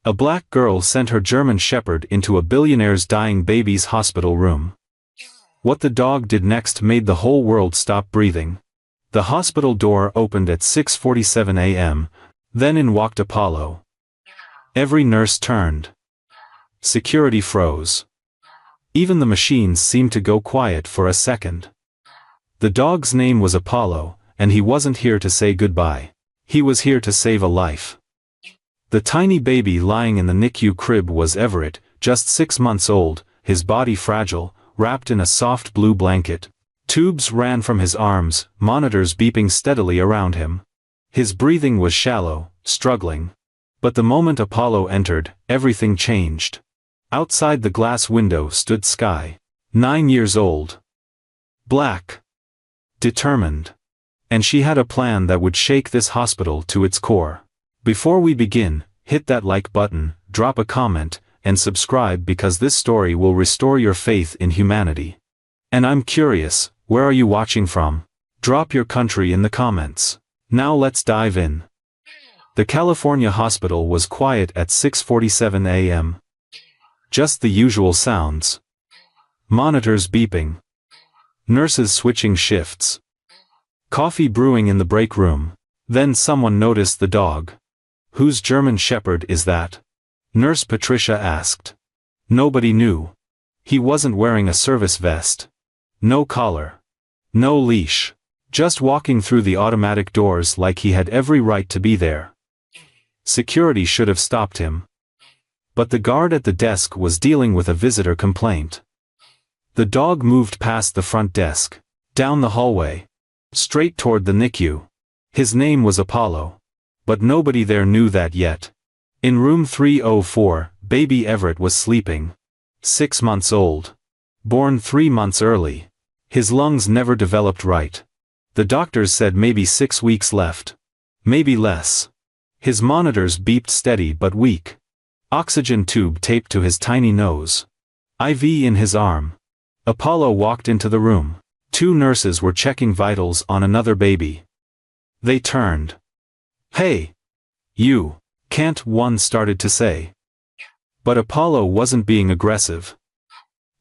A black girl sent her German shepherd into a billionaire's dying baby's hospital room. What the dog did next made the whole world stop breathing. The hospital door opened at 6:47 a.m., then in walked Apollo. Every nurse turned. Security froze. Even the machines seemed to go quiet for a second. The dog's name was Apollo, and he wasn't here to say goodbye. He was here to save a life. The tiny baby lying in the NICU crib was Everett, just 6 months old, his body fragile, wrapped in a soft blue blanket. Tubes ran from his arms, monitors beeping steadily around him. His breathing was shallow, struggling. But the moment Apollo entered, everything changed. Outside the glass window stood Sky. 9 years old. Black. Determined. And she had a plan that would shake this hospital to its core. Before we begin, hit that like button, drop a comment, and subscribe because this story will restore your faith in humanity. And I'm curious, where are you watching from? Drop your country in the comments. Now let's dive in. The California hospital was quiet at 6:47 a.m. Just the usual sounds. Monitors beeping. Nurses switching shifts. Coffee brewing in the break room. Then someone noticed the dog. Whose German shepherd is that? Nurse Patricia asked. Nobody knew. He wasn't wearing a service vest. No collar. No leash. Just walking through the automatic doors like he had every right to be there. Security should have stopped him. But the guard at the desk was dealing with a visitor complaint. The dog moved past the front desk, down the hallway, straight toward the NICU. His name was Apollo. But nobody there knew that yet. In room 304, baby Everett was sleeping. 6 months old. Born 3 months early. His lungs never developed right. The doctors said maybe 6 weeks left. Maybe less. His monitors beeped steady but weak. Oxygen tube taped to his tiny nose. IV in his arm. Apollo walked into the room. 2 nurses were checking vitals on another baby. They turned. Hey! You! Can't, one started to say. But Apollo wasn't being aggressive.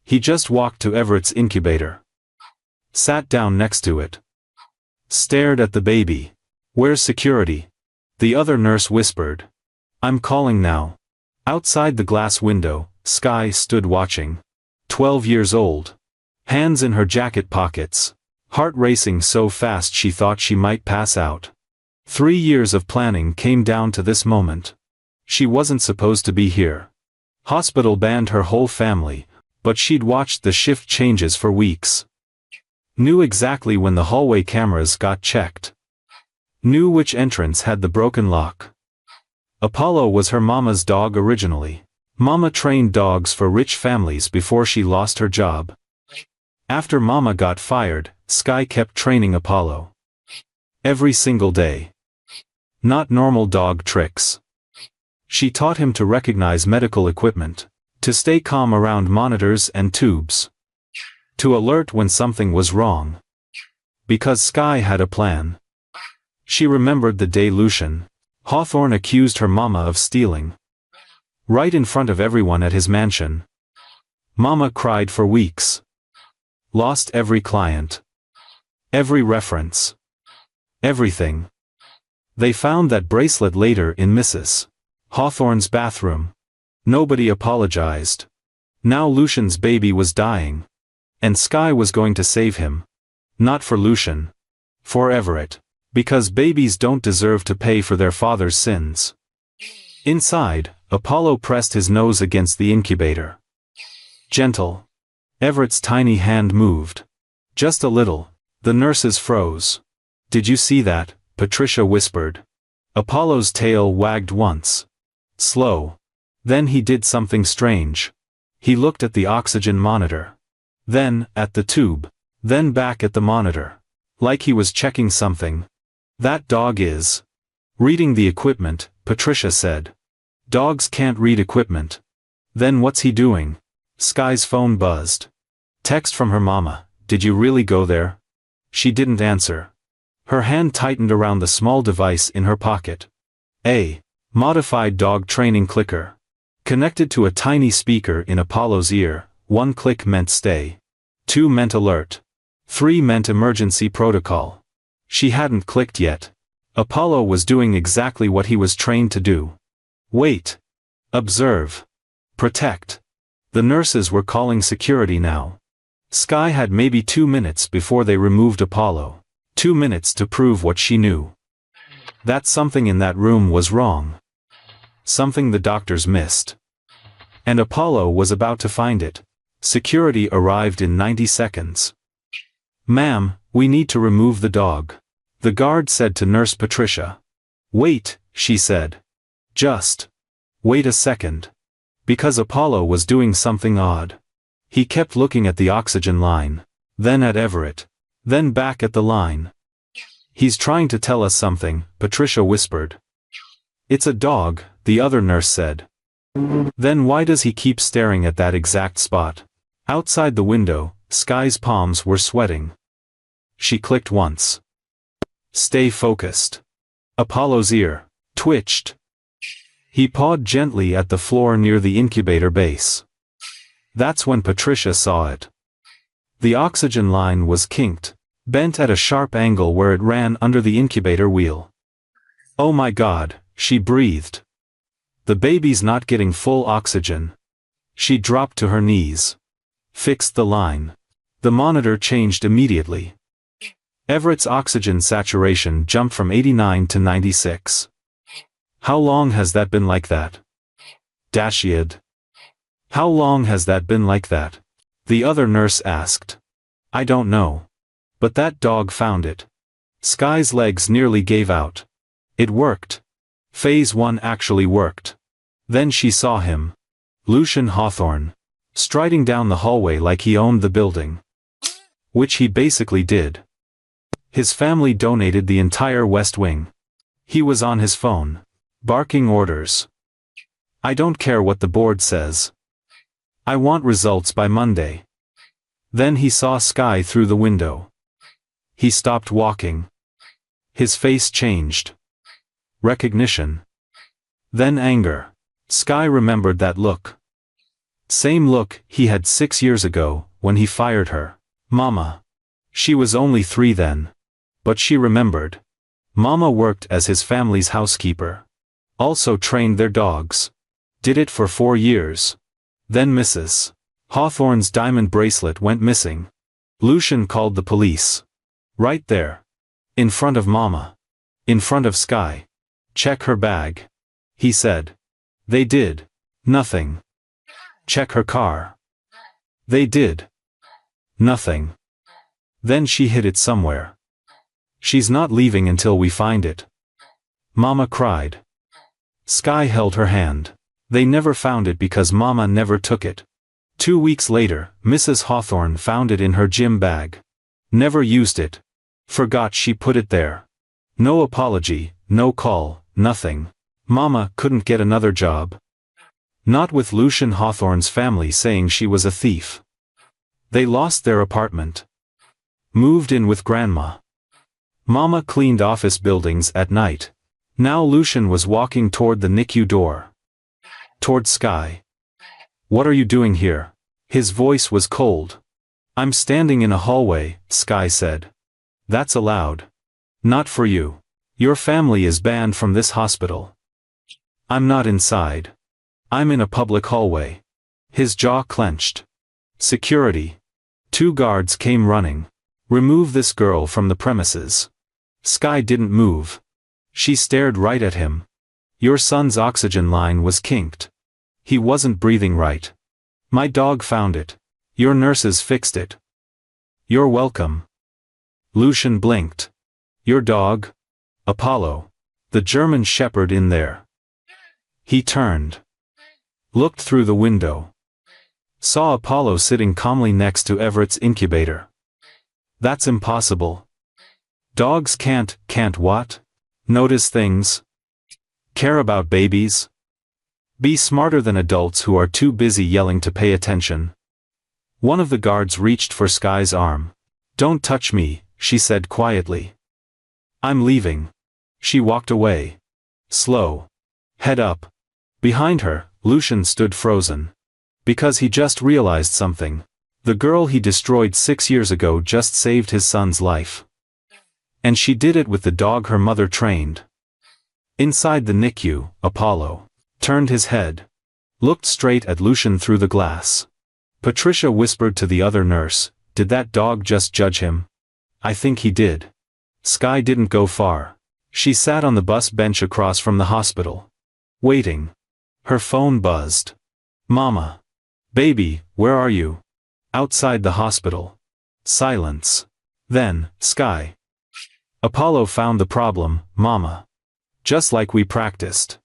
He just walked to Everett's incubator. Sat down next to it. Stared at the baby. Where's security? The other nurse whispered. I'm calling now. Outside the glass window, Sky stood watching. 12 years old. Hands in her jacket pockets. Heart racing so fast she thought she might pass out. 3 years of planning came down to this moment. She wasn't supposed to be here. Hospital banned her whole family, but she'd watched the shift changes for weeks. Knew exactly when the hallway cameras got checked. Knew which entrance had the broken lock. Apollo was her mama's dog originally. Mama trained dogs for rich families before she lost her job. After Mama got fired, Sky kept training Apollo. Every single day. Not normal dog tricks. She taught him to recognize medical equipment, to stay calm around monitors and tubes, to alert when something was wrong. Because Sky had a plan. She remembered the day Lucian Hawthorne accused her mama of stealing. Right in front of everyone at his mansion. Mama cried for weeks. Lost every client. Every reference. Everything. They found that bracelet later in Mrs. Hawthorne's bathroom. Nobody apologized. Now Lucian's baby was dying. And Sky was going to save him. Not for Lucian. For Everett. Because babies don't deserve to pay for their father's sins. Inside, Apollo pressed his nose against the incubator. Gentle. Everett's tiny hand moved. Just a little. The nurses froze. Did you see that? Patricia whispered. Apollo's tail wagged once. Slow. Then he did something strange. He looked at the oxygen monitor. Then, at the tube. Then back at the monitor. Like he was checking something. That dog is reading the equipment, Patricia said. Dogs can't read equipment. Then what's he doing? Sky's phone buzzed. Text from her mama. Did you really go there? She didn't answer. Her hand tightened around the small device in her pocket. A modified dog training clicker. Connected to a tiny speaker in Apollo's ear, 1 click meant stay. 2 meant alert. 3 meant emergency protocol. She hadn't clicked yet. Apollo was doing exactly what he was trained to do. Wait. Observe. Protect. The nurses were calling security now. Sky had maybe 2 minutes before they removed Apollo. 2 minutes to prove what she knew. That something in that room was wrong. Something the doctors missed. And Apollo was about to find it. Security arrived in 90 seconds. "Ma'am, we need to remove the dog," the guard said to Nurse Patricia. "Wait," she said. "Just wait a second." Because Apollo was doing something odd. He kept looking at the oxygen line, then at Everett, then back at the line. "He's trying to tell us something," Patricia whispered. "It's a dog," the other nurse said. "Then why does he keep staring at that exact spot?" Outside the window, Sky's palms were sweating. She clicked once. "Stay focused." Apollo's ear twitched. He pawed gently at the floor near the incubator base. That's when Patricia saw it. The oxygen line was kinked, bent at a sharp angle where it ran under the incubator wheel. "Oh my God," she breathed. "The baby's not getting full oxygen." She dropped to her knees. Fixed the line. The monitor changed immediately. Everett's oxygen saturation jumped from 89 to 96. "How long has that been like that?" "Dashiad. How long has that been like that?" the other nurse asked. "I don't know. But that dog found it." Sky's legs nearly gave out. It worked. Phase 1 actually worked. Then she saw him. Lucian Hawthorne. Striding down the hallway like he owned the building. Which he basically did. His family donated the entire West Wing. He was on his phone. Barking orders. "I don't care what the board says. I want results by Monday." Then he saw Sky through the window. He stopped walking. His face changed. Recognition. Then anger. Sky remembered that look. Same look he had 6 years ago, when he fired her. Mama. She was only 3 then. But she remembered. Mama worked as his family's housekeeper. Also trained their dogs. Did it for 4 years. Then Mrs. Hawthorne's diamond bracelet went missing. Lucian called the police. Right there. In front of Mama. In front of Sky. "Check her bag," he said. They did. Nothing. "Check her car." They did. Nothing. Then she hid it somewhere. "She's not leaving until we find it." Mama cried. Sky held her hand. They never found it because Mama never took it. 2 weeks later, Mrs. Hawthorne found it in her gym bag. Never used it. Forgot she put it there. No apology, no call, nothing. Mama couldn't get another job. Not with Lucian Hawthorne's family saying she was a thief. They lost their apartment. Moved in with Grandma. Mama cleaned office buildings at night. Now Lucian was walking toward the NICU door. Toward Sky. "What are you doing here?" His voice was cold. "I'm standing in a hallway," Sky said. "That's allowed. Not for you. Your family is banned from this hospital." "I'm not inside. I'm in a public hallway." His jaw clenched. Security. 2 guards came running. "Remove this girl from the premises." Sky didn't move. She stared right at him. "Your son's oxygen line was kinked. He wasn't breathing right. My dog found it. Your nurses fixed it." "You're welcome." Lucian blinked. "Your dog?" "Apollo. The German shepherd in there." He turned. Looked through the window. Saw Apollo sitting calmly next to Everett's incubator. "That's impossible. Dogs can't what? Notice things? Care about babies? Be smarter than adults who are too busy yelling to pay attention." One of the guards reached for Sky's arm. "Don't touch me," she said quietly. "I'm leaving." She walked away. Slow. Head up. Behind her, Lucian stood frozen. Because he just realized something. The girl he destroyed 6 years ago just saved his son's life. And she did it with the dog her mother trained. Inside the NICU, Apollo turned his head, looked straight at Lucian through the glass. Patricia whispered to the other nurse, "Did that dog just judge him?" "I think he did." Sky didn't go far. She sat on the bus bench across from the hospital. Waiting. Her phone buzzed. "Mama. Baby, where are you?" "Outside the hospital." Silence. Then, Sky. "Apollo found the problem, Mama. Just like we practiced.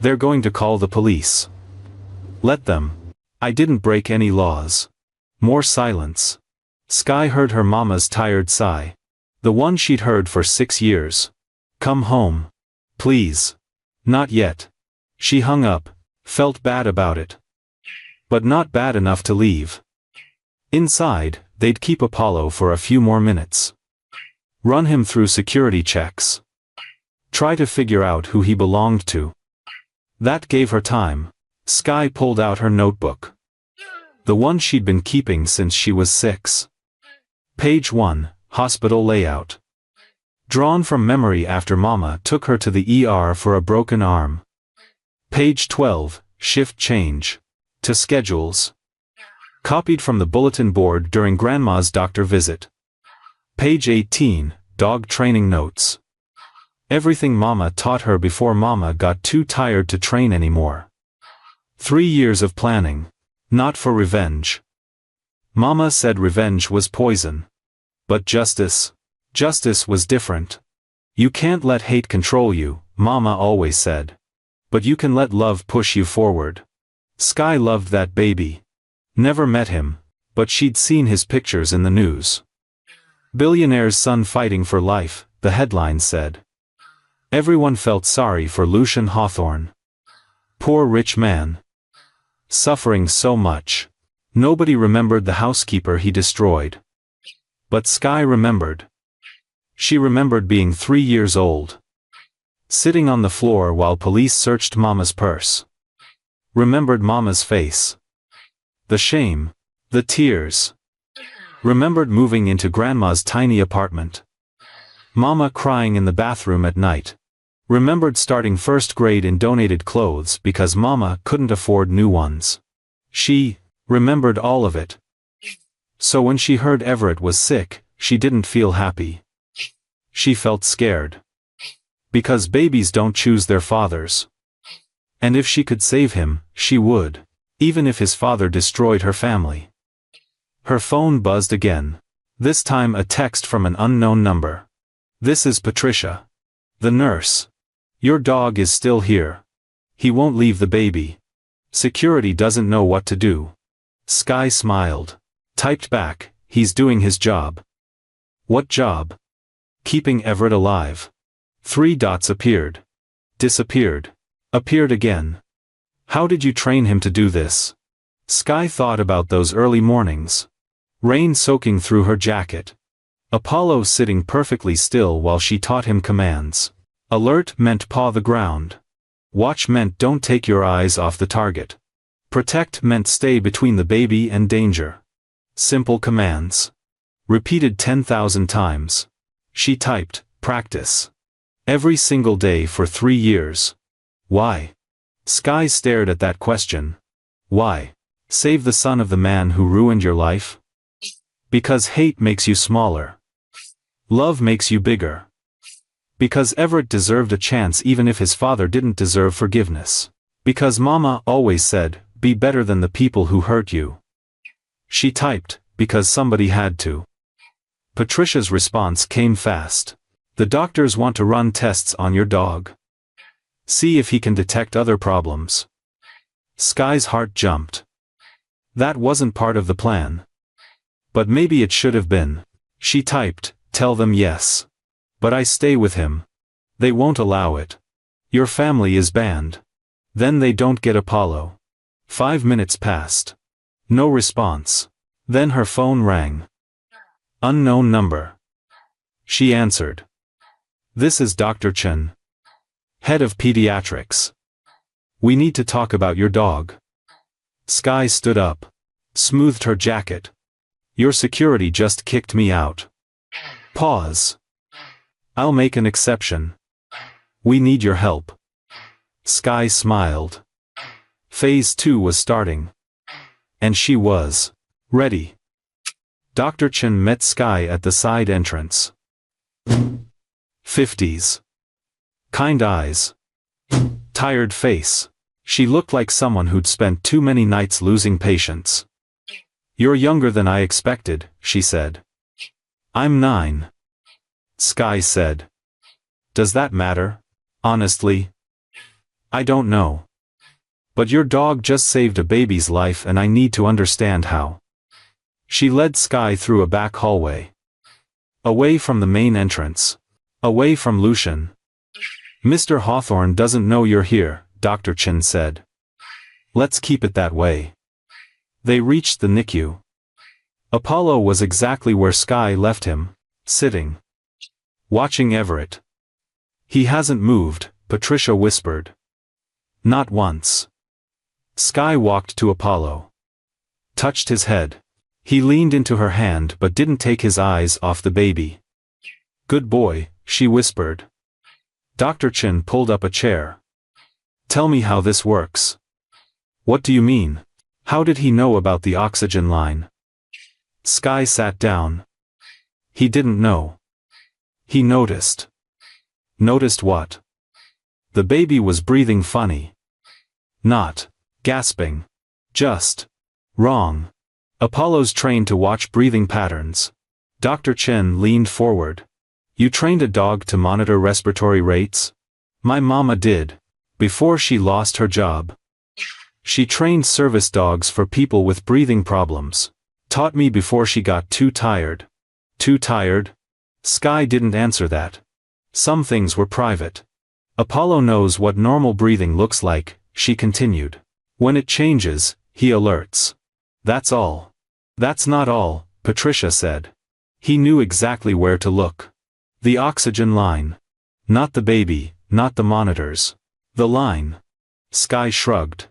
They're going to call the police." "Let them. I didn't break any laws." More silence. Sky heard her mama's tired sigh. The one she'd heard for 6 years. "Come home. Please." "Not yet." She hung up, felt bad about it. But not bad enough to leave. Inside, they'd keep Apollo for a few more minutes. Run him through security checks. Try to figure out who he belonged to. That gave her time. Sky pulled out her notebook. The one she'd been keeping since she was 6. Page 1, Hospital Layout. Drawn from memory after Mama took her to the ER for a broken arm. Page 12, Shift Change. To Schedules. Copied from the bulletin board during Grandma's doctor visit. Page 18, Dog Training Notes. Everything Mama taught her before Mama got too tired to train anymore. 3 years of planning. Not for revenge. Mama said revenge was poison. But justice was different. You can't let hate control you, Mama always said. But you can let love push you forward. Sky loved that baby. Never met him, but she'd seen his pictures in the news. "Billionaire's son fighting for life," the headline said. Everyone felt sorry for Lucian Hawthorne. Poor rich man. Suffering so much. Nobody remembered the housekeeper he destroyed. But Sky remembered. She remembered being 3 years old. Sitting on the floor while police searched Mama's purse. Remembered Mama's face. The shame. The tears. Remembered moving into Grandma's tiny apartment. Mama crying in the bathroom at night. Remembered starting 1st grade in donated clothes because Mama couldn't afford new ones. She remembered all of it. So when she heard Everett was sick, she didn't feel happy. She felt scared. Because babies don't choose their fathers. And if she could save him, she would. Even if his father destroyed her family. Her phone buzzed again. This time a text from an unknown number. "This is Patricia. The nurse. Your dog is still here. He won't leave the baby. Security doesn't know what to do." Sky smiled. Typed back, "He's doing his job." "What job?" "Keeping Everett alive." 3 dots appeared. Disappeared. Appeared again. "How did you train him to do this?" Sky thought about those early mornings. Rain soaking through her jacket. Apollo sitting perfectly still while she taught him commands. Alert meant paw the ground. Watch meant don't take your eyes off the target. Protect meant stay between the baby and danger. Simple commands. Repeated 10,000 times. She typed, "Practice." Every single day for 3 years. Why? Sky stared at that question. Why? Save the son of the man who ruined your life? Because hate makes you smaller. Love makes you bigger. Because Everett deserved a chance even if his father didn't deserve forgiveness. Because Mama always said, "Be better than the people who hurt you." She typed, "Because somebody had to." Patricia's response came fast. "The doctors want to run tests on your dog. See if he can detect other problems." Sky's heart jumped. That wasn't part of the plan. But maybe it should have been. She typed, "Tell them yes. But I stay with him. They won't allow it. Your family is banned. Then they don't get Apollo." 5 minutes passed. No response. Then her phone rang. Unknown number. She answered. "This is Dr. Chen. Head of Pediatrics." We need to talk about your dog. Sky stood up. Smoothed her jacket. Your security just kicked me out. Pause. I'll make an exception. We need your help. Sky smiled. Phase 2 was starting. And she was ready. Dr. Chen met Sky at the side entrance. 50s. Kind eyes. Tired face. She looked like someone who'd spent too many nights losing patience. You're younger than I expected, she said. I'm 9. Sky said. Does that matter? Honestly? I don't know. But your dog just saved a baby's life and I need to understand how. She led Sky through a back hallway. Away from the main entrance. Away from Lucian. Mr. Hawthorne doesn't know you're here, Dr. Chen said. Let's keep it that way. They reached the NICU. Apollo was exactly where Sky left him, sitting. Watching Everett. He hasn't moved, Patricia whispered. Not once. Sky walked to Apollo. Touched his head. He leaned into her hand but didn't take his eyes off the baby. Good boy, she whispered. Dr. Chen pulled up a chair. Tell me how this works. What do you mean? How did he know about the oxygen line? Sky sat down. He didn't know. He noticed. Noticed what? The baby was breathing funny. Not gasping. Just wrong. Apollo's trained to watch breathing patterns. Dr. Chen leaned forward. You trained a dog to monitor respiratory rates? My mama did. Before she lost her job. She trained service dogs for people with breathing problems. Taught me before she got too tired. Too tired? Sky didn't answer that. Some things were private. Apollo knows what normal breathing looks like, she continued. When it changes, he alerts. That's all. That's not all, Patricia said. He knew exactly where to look. The oxygen line. Not the baby, not the monitors. The line. Sky shrugged.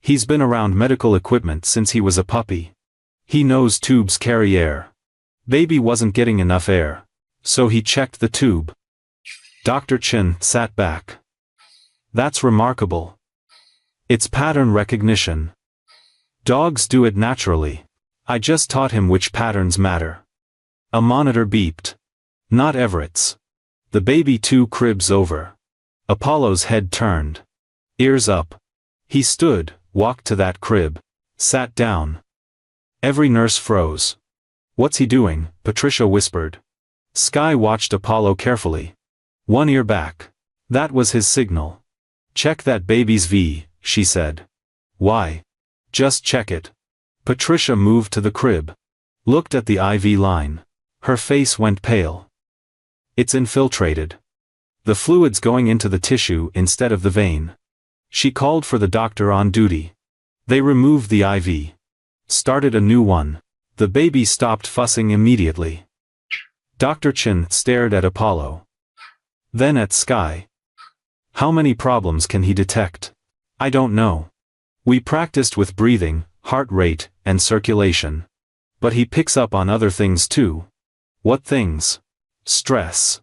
He's been around medical equipment since he was a puppy. He knows tubes carry air. Baby wasn't getting enough air. So he checked the tube. Dr. Chen sat back. That's remarkable. It's pattern recognition. Dogs do it naturally. I just taught him which patterns matter. A monitor beeped. Not Everett's. The baby 2 cribs over. Apollo's head turned. Ears up. He stood, walked to that crib. Sat down. Every nurse froze. What's he doing? Patricia whispered. Sky watched Apollo carefully. One ear back. That was his signal. Check that baby's V, she said. Why? Just check it. Patricia moved to the crib. Looked at the IV line. Her face went pale. It's infiltrated. The fluid's going into the tissue instead of the vein. She called for the doctor on duty. They removed the IV. Started a new one. The baby stopped fussing immediately. Dr. Chen stared at Apollo. Then at Sky. How many problems can he detect? I don't know. We practiced with breathing, heart rate, and circulation. But he picks up on other things too. What things? Stress.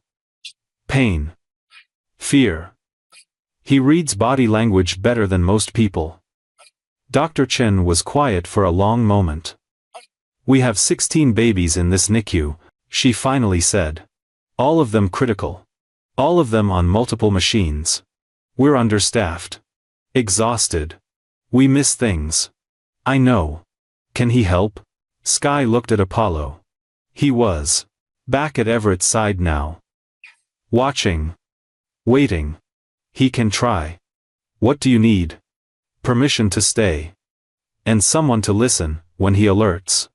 Pain. Fear. He reads body language better than most people. Dr. Chen was quiet for a long moment. We have 16 babies in this NICU, she finally said. All of them critical. All of them on multiple machines. We're understaffed. Exhausted. We miss things. I know. Can he help? Sky looked at Apollo. He was. Back at Everett's side now. Watching. Waiting. He can try. What do you need? Permission to stay. And someone to listen, when he alerts.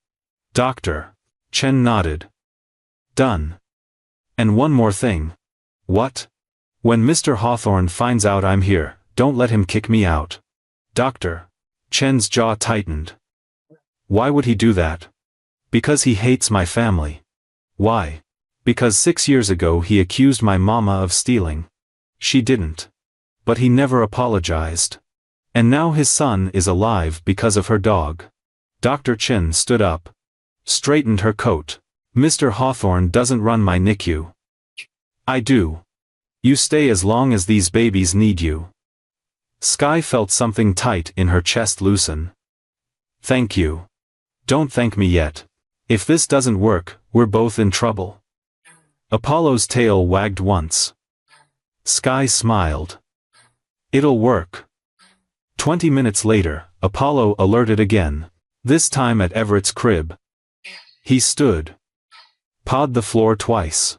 Doctor. Chen nodded. Done. And one more thing. What? When Mr. Hawthorne finds out I'm here, don't let him kick me out. Doctor. Chen's jaw tightened. Why would he do that? Because he hates my family. Why? Because 6 years ago he accused my mama of stealing. She didn't. But he never apologized. And now his son is alive because of her dog. Dr. Chin stood up. Straightened her coat. Mr. Hawthorne doesn't run my NICU. I do. You stay as long as these babies need you. Sky felt something tight in her chest loosen. Thank you. Don't thank me yet. If this doesn't work, we're both in trouble. Apollo's tail wagged once. Sky smiled. It'll work. 20 minutes later, Apollo alerted again. This time at Everett's crib. He stood. Pawed the floor twice.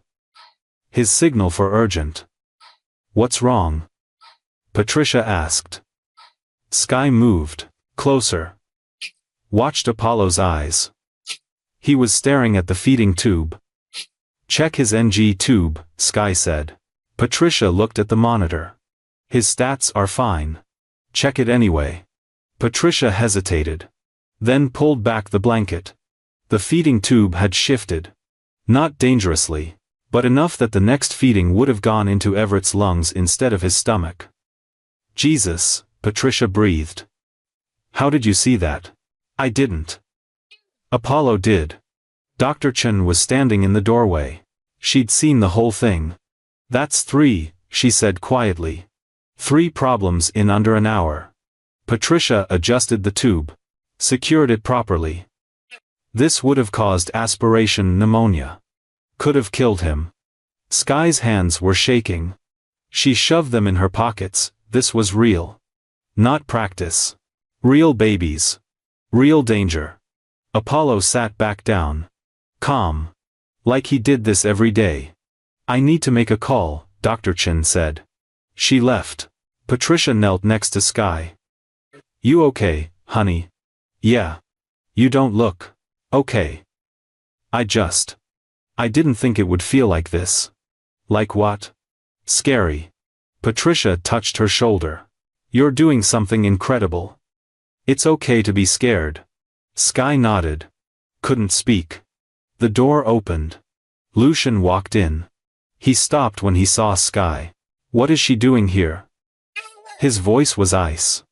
His signal for urgent. What's wrong? Patricia asked. Sky moved. Closer. Watched Apollo's eyes. He was staring at the feeding tube. Check his NG tube, Sky said. Patricia looked at the monitor. His stats are fine. Check it anyway. Patricia hesitated. Then pulled back the blanket. The feeding tube had shifted. Not dangerously, but enough that the next feeding would have gone into Everett's lungs instead of his stomach. Jesus, Patricia breathed. How did you see that? I didn't. Apollo did. Dr. Chen was standing in the doorway. She'd seen the whole thing. That's 3, she said quietly. 3 problems in under an hour. Patricia adjusted the tube. Secured it properly. This would have caused aspiration pneumonia. Could have killed him. Sky's hands were shaking. She shoved them in her pockets. This was real. Not practice. Real babies. Real danger. Apollo sat back down. Calm. Like he did this every day. I need to make a call, Dr. Chin said. She left. Patricia knelt next to Sky. You okay, honey? Yeah. You don't look okay. I didn't think it would feel like this. Like what? Scary. Patricia touched her shoulder. You're doing something incredible. It's okay to be scared. Sky nodded. Couldn't speak. The door opened. Lucian walked in. He stopped when he saw Sky. What is she doing here? His voice was ice.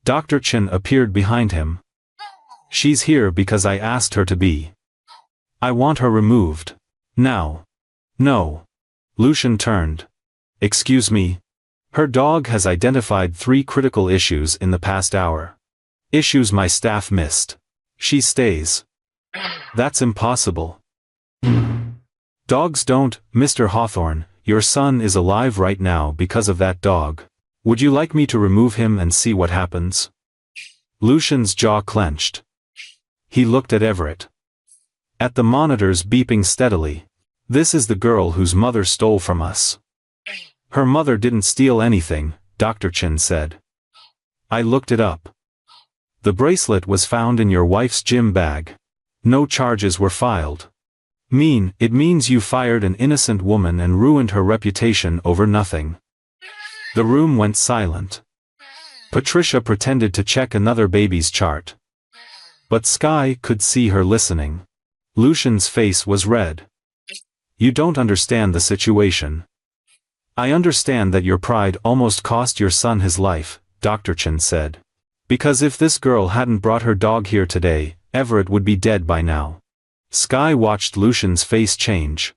Dr. Chen appeared behind him. She's here because I asked her to be. I want her removed. Now. No. Lucian turned. Excuse me. Her dog has identified 3 critical issues in the past hour. Issues my staff missed. She stays. That's impossible. Dogs don't, Mr. Hawthorne, your son is alive right now because of that dog. Would you like me to remove him and see what happens? Lucian's jaw clenched. He looked at Everett. At the monitors beeping steadily. This is the girl whose mother stole from us. Her mother didn't steal anything, Dr. Chin said. I looked it up. The bracelet was found in your wife's gym bag. No charges were filed. It means you fired an innocent woman and ruined her reputation over nothing. The room went silent. Patricia pretended to check another baby's chart. But Sky could see her listening. Lucian's face was red. You don't understand the situation. I understand that your pride almost cost your son his life, Dr. Chen said. Because if this girl hadn't brought her dog here today, Everett would be dead by now. Sky watched Lucian's face change.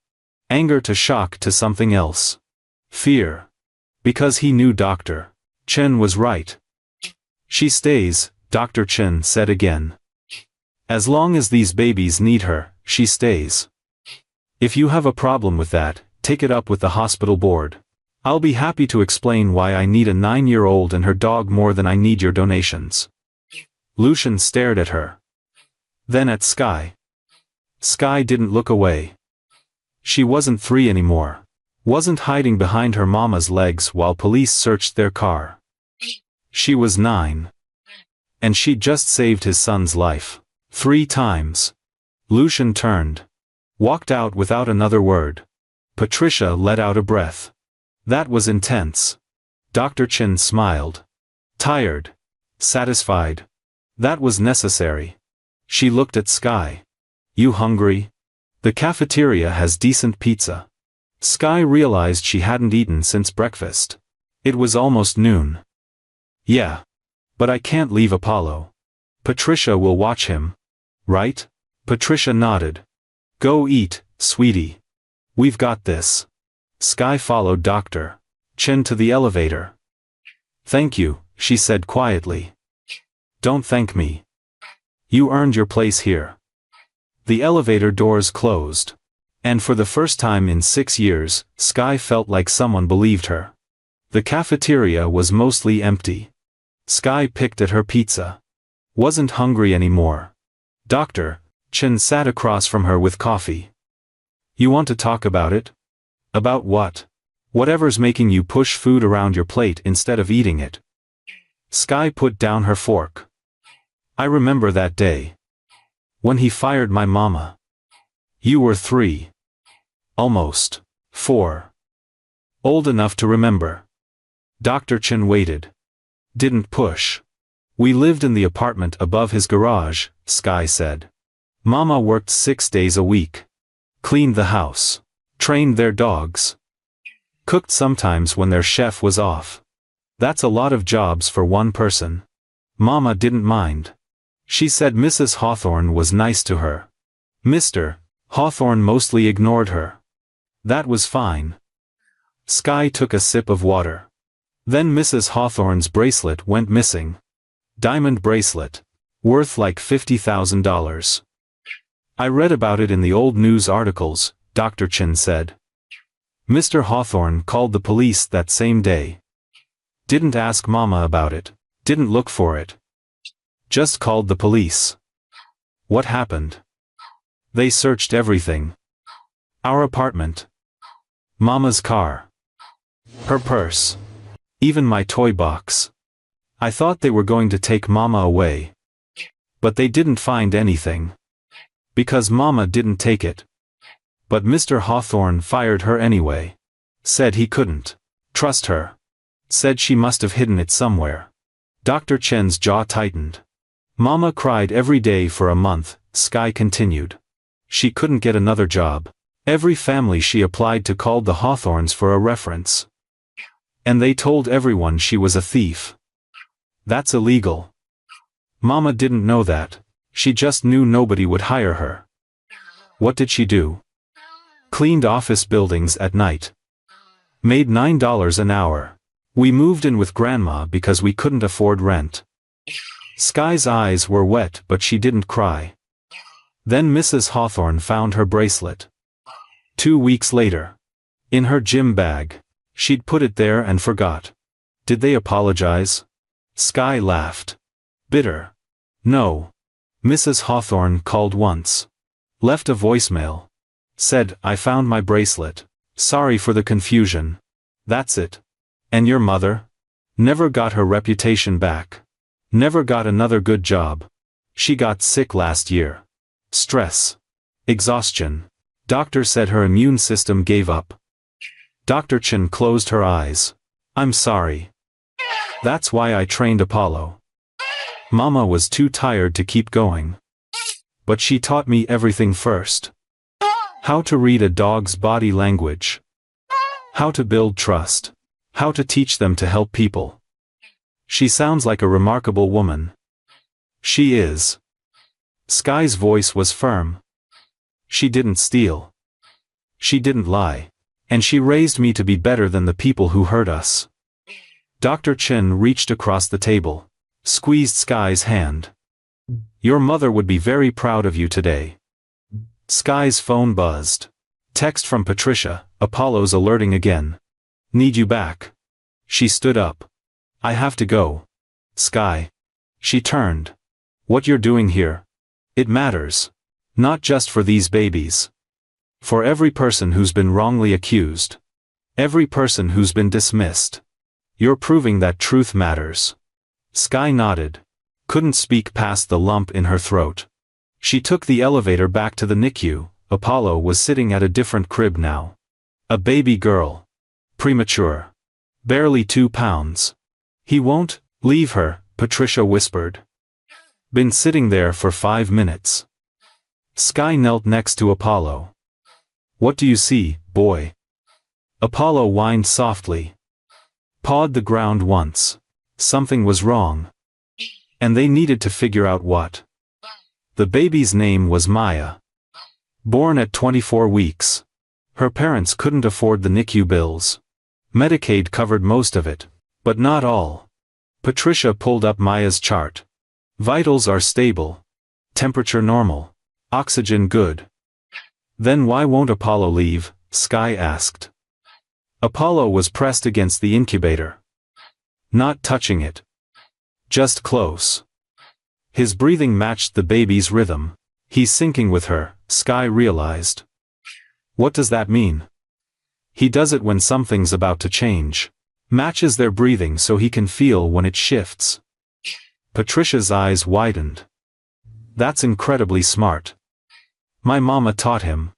Anger to shock to something else. Fear. Because he knew Dr. Chen was right. She stays, Dr. Chen said again. As long as these babies need her, she stays. If you have a problem with that, take it up with the hospital board. I'll be happy to explain why I need a 9-year-old and her dog more than I need your donations. Lucian stared at her. Then at Sky. Sky didn't look away. She wasn't 3 anymore. Wasn't hiding behind her mama's legs while police searched their car. She was 9. And she'd just saved his son's life. 3 times. Lucian turned. Walked out without another word. Patricia let out a breath. That was intense. Dr. Chin smiled. Tired. Satisfied. That was necessary. She looked at Sky. You hungry? The cafeteria has decent pizza. Sky realized she hadn't eaten since breakfast. It was almost noon. Yeah. But I can't leave Apollo. Patricia will watch him. Right? Patricia nodded. Go eat, sweetie. We've got this. Sky followed Dr. Chen to the elevator. Thank you, she said quietly. Don't thank me. You earned your place here. The elevator doors closed. And for the first time in 6 years, Sky felt like someone believed her. The cafeteria was mostly empty. Sky picked at her pizza. Wasn't hungry anymore. Dr. Chen sat across from her with coffee. You want to talk about it? About what? Whatever's making you push food around your plate instead of eating it. Sky put down her fork. I remember that day. When he fired my mama. You were 3. Almost 4. Old enough to remember. Dr. Chen waited. Didn't push. We lived in the apartment above his garage, Sky said. Mama worked 6 days a week. Cleaned the house. Trained their dogs. Cooked sometimes when their chef was off. That's a lot of jobs for one person. Mama didn't mind. She said Mrs. Hawthorne was nice to her. Mr. Hawthorne mostly ignored her. That was fine. Sky took a sip of water. Then Mrs. Hawthorne's bracelet went missing. Diamond bracelet. Worth like $50,000. I read about it in the old news articles, Dr. Chen said. Mr. Hawthorne called the police that same day. Didn't ask Mama about it. Didn't look for it. Just called the police. What happened? They searched everything. Our apartment. Mama's car. Her purse. Even my toy box. I thought they were going to take Mama away. But they didn't find anything. Because Mama didn't take it. But Mr. Hawthorne fired her anyway. Said he couldn't trust her. Said she must have hidden it somewhere. Dr. Chen's jaw tightened. Mama cried every day for a month, Sky continued. She couldn't get another job. Every family she applied to called the Hawthorns for a reference. And they told everyone she was a thief. That's illegal. Mama didn't know that. She just knew nobody would hire her. What did she do? Cleaned office buildings at night. Made $9 an hour. We moved in with Grandma because we couldn't afford rent. Sky's eyes were wet but she didn't cry. Then Mrs. Hawthorne found her bracelet. 2 weeks later. In her gym bag. She'd put it there and forgot. Did they apologize? Sky laughed. Bitter. No. Mrs. Hawthorne called once. Left a voicemail. Said, I found my bracelet. Sorry for the confusion. That's it. And your mother? Never got her reputation back. Never got another good job. She got sick last year. Stress. Exhaustion. Doctor said her immune system gave up. Dr. Chen closed her eyes. I'm sorry. That's why I trained Apollo. Mama was too tired to keep going. But she taught me everything first. How to read a dog's body language. How to build trust. How to teach them to help people. She sounds like a remarkable woman. She is. Sky's voice was firm. She didn't steal. She didn't lie. And she raised me to be better than the people who hurt us. Dr. Chen reached across the table. Squeezed Sky's hand. Your mother would be very proud of you today. Sky's phone buzzed. Text from Patricia, Apollo's alerting again. Need you back. She stood up. I have to go. Sky. She turned. What you're doing here? It matters. Not just for these babies. For every person who's been wrongly accused. Every person who's been dismissed. You're proving that truth matters. Sky nodded. Couldn't speak past the lump in her throat. She took the elevator back to the NICU. Apollo was sitting at a different crib now. A baby girl. Premature. Barely 2 pounds. He won't leave her, Patricia whispered. Been sitting there for 5 minutes. Sky knelt next to Apollo. What do you see, boy? Apollo whined softly. Pawed the ground once. Something was wrong. And they needed to figure out what. The baby's name was Maya. Born at 24 weeks. Her parents couldn't afford the NICU bills. Medicaid covered most of it, but not all. Patricia pulled up Maya's chart. Vitals are stable. Temperature normal. Oxygen good. Then why won't Apollo leave? Sky asked. Apollo was pressed against the incubator. Not touching it. Just close. His breathing matched the baby's rhythm. He's syncing with her, Sky realized. What does that mean? He does it when something's about to change. Matches their breathing so he can feel when it shifts. Patricia's eyes widened. That's incredibly smart. My mama taught him.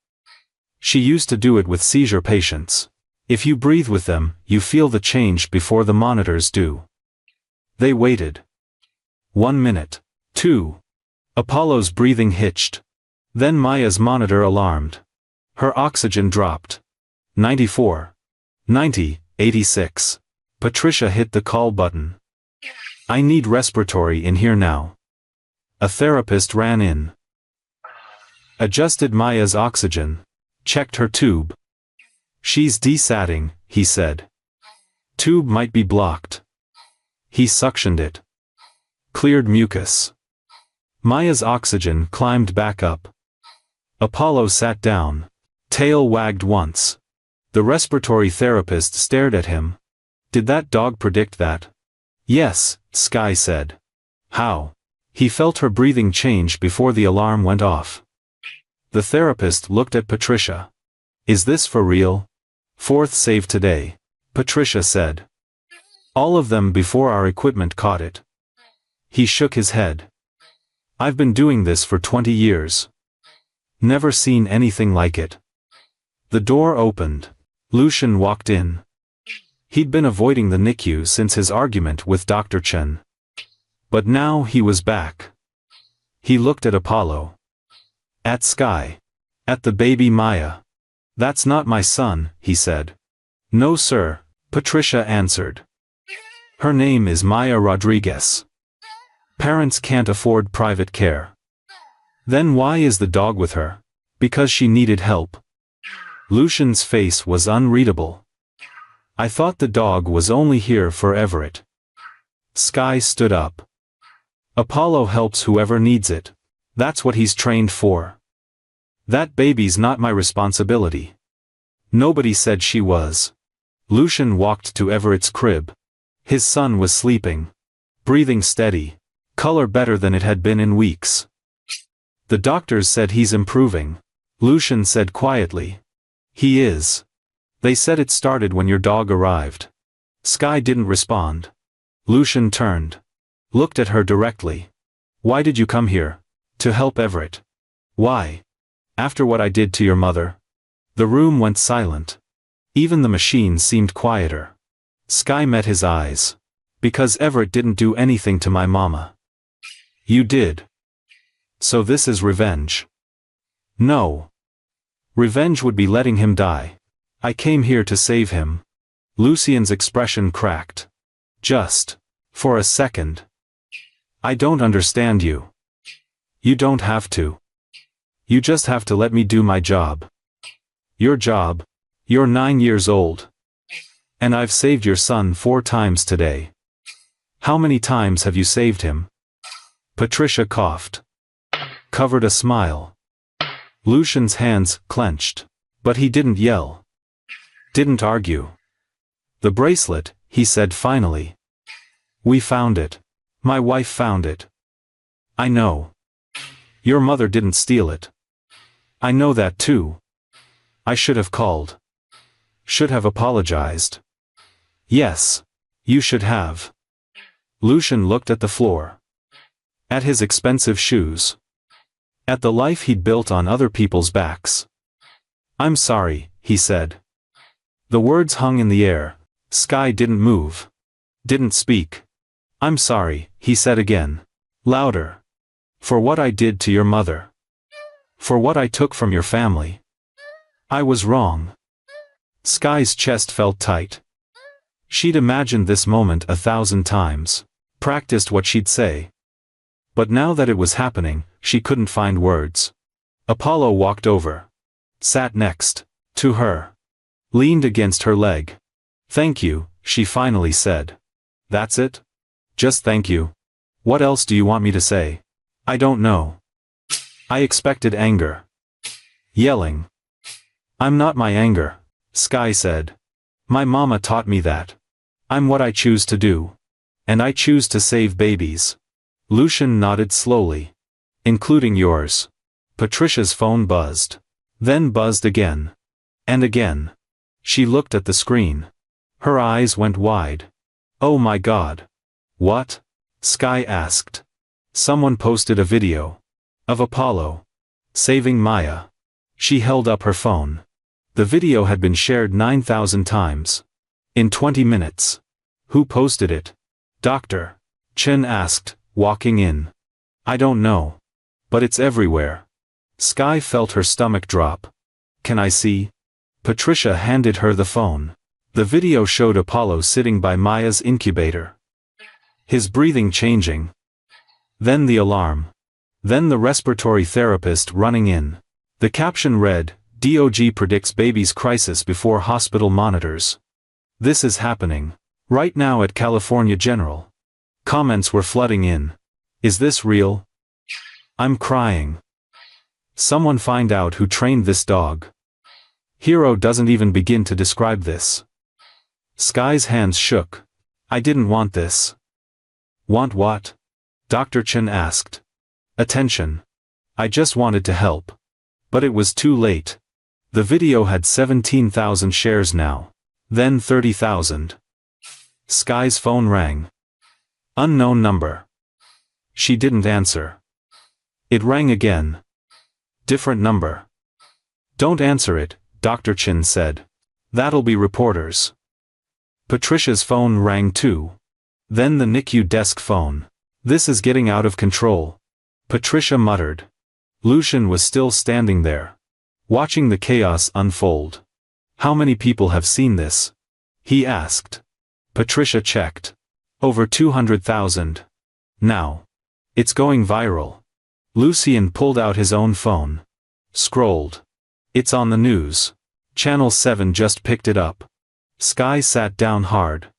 She used to do it with seizure patients. If you breathe with them, you feel the change before the monitors do. They waited. 1 minute. 2. Apollo's breathing hitched. Then Maya's monitor alarmed. Her oxygen dropped. 94. 90. 86. Patricia hit the call button. I need respiratory in here now. A therapist ran in. Adjusted Maya's oxygen. Checked her tube. She's desatting, he said. Tube might be blocked. He suctioned it. Cleared mucus. Maya's oxygen climbed back up. Apollo sat down. Tail wagged once. The respiratory therapist stared at him. Did that dog predict that? Yes, Sky said. How? He felt her breathing change before the alarm went off. The therapist looked at Patricia. Is this for real? 4th save today, Patricia said. All of them before our equipment caught it. He shook his head. I've been doing this for 20 years. Never seen anything like it. The door opened. Lucian walked in. He'd been avoiding the NICU since his argument with Dr. Chen. But now he was back. He looked at Apollo. At Sky. At the baby Maya. That's not my son, he said. No sir, Patricia answered. Her name is Maya Rodriguez. Parents can't afford private care. Then why is the dog with her? Because she needed help. Lucian's face was unreadable. I thought the dog was only here for Everett. Sky stood up. Apollo helps whoever needs it. That's what he's trained for. That baby's not my responsibility. Nobody said she was. Lucian walked to Everett's crib. His son was sleeping. Breathing steady. Color better than it had been in weeks. The doctors said he's improving. Lucian said quietly. He is. They said it started when your dog arrived. Sky didn't respond. Lucian turned. Looked at her directly. Why did you come here? To help Everett. Why? After what I did to your mother. The room went silent. Even the machine seemed quieter. Sky met his eyes. Because Everett didn't do anything to my mama. You did. So this is revenge. No. Revenge would be letting him die. I came here to save him. Lucian's expression cracked. Just. For a second. I don't understand you. You don't have to. You just have to let me do my job. Your job? You're 9 years old. And I've saved your son 4 times today. How many times have you saved him? Patricia coughed. Covered a smile. Lucian's hands clenched. But he didn't yell. Didn't argue. The bracelet, he said finally. We found it. My wife found it. I know. Your mother didn't steal it. I know that too. I should have called. Should have apologized. Yes. You should have. Lucian looked at the floor. At his expensive shoes. At the life he'd built on other people's backs. I'm sorry, he said. The words hung in the air. Sky didn't move. Didn't speak. I'm sorry, he said again. Louder. For what I did to your mother. For what I took from your family. I was wrong. Sky's chest felt tight. She'd imagined this moment 1,000 times. Practiced what she'd say. But now that it was happening, she couldn't find words. Apollo walked over. Sat next to her. Leaned against her leg. "Thank you," she finally said. "That's it? Just thank you? What else do you want me to say?" "I don't know." "I expected anger. Yelling." "I'm not my anger," Sky said. "My mama taught me that. I'm what I choose to do. And I choose to save babies." Lucian nodded slowly. "Including yours." Patricia's phone buzzed. Then buzzed again. And again. She looked at the screen. Her eyes went wide. "Oh my God. What?" Sky asked. Someone posted a video. Of Apollo. Saving Maya. She held up her phone. The video had been shared 9,000 times. In 20 minutes. Who posted it? Dr. Chen asked, walking in. "I don't know. But it's everywhere." Sky felt her stomach drop. "Can I see?" Patricia handed her the phone. The video showed Apollo sitting by Maya's incubator. His breathing changing. Then the alarm. Then the respiratory therapist running in. The caption read, "DOG predicts baby's crisis before hospital monitors." This is happening. Right now at California General. Comments were flooding in. "Is this real? I'm crying. Someone find out who trained this dog." Hero doesn't even begin to describe this. Sky's hands shook. "I didn't want this." "Want what?" Dr. Chen asked. "Attention. I just wanted to help. But it was too late." The video had 17,000 shares now. Then 30,000. Sky's phone rang. Unknown number. She didn't answer. It rang again. Different number. "Don't answer it," Dr. Chen said. "That'll be reporters." Patricia's phone rang too. Then the NICU desk phone. "This is getting out of control," Patricia muttered. Lucian was still standing there. Watching the chaos unfold. "How many people have seen this?" he asked. Patricia checked. "Over 200,000. Now. It's going viral." Lucian pulled out his own phone. Scrolled. "It's on the news. Channel 7 just picked it up." Sky sat down hard.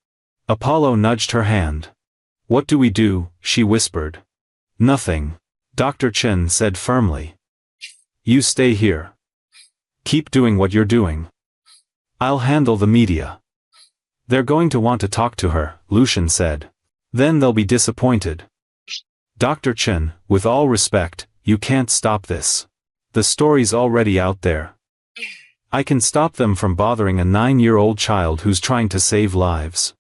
Apollo nudged her hand. "What do we do?" she whispered. "Nothing," Dr. Chen said firmly. "You stay here. Keep doing what you're doing. I'll handle the media." "They're going to want to talk to her," Lucian said. "Then they'll be disappointed." "Dr. Chen, with all respect, you can't stop this. The story's already out there. I can stop them from bothering a 9-year-old child who's trying to save lives."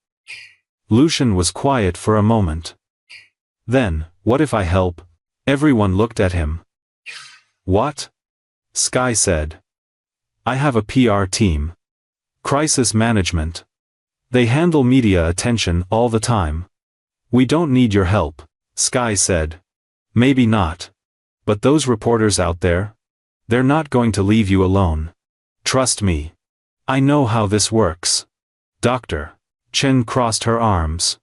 Lucian was quiet for a moment. "Then, what if I help?" Everyone looked at him. "What?" Sky said. "I have a PR team. Crisis management. They handle media attention all the time. We don't need your help," Sky said. "Maybe not. But those reporters out there? They're not going to leave you alone. Trust me. I know how this works." Dr. Chen crossed her arms.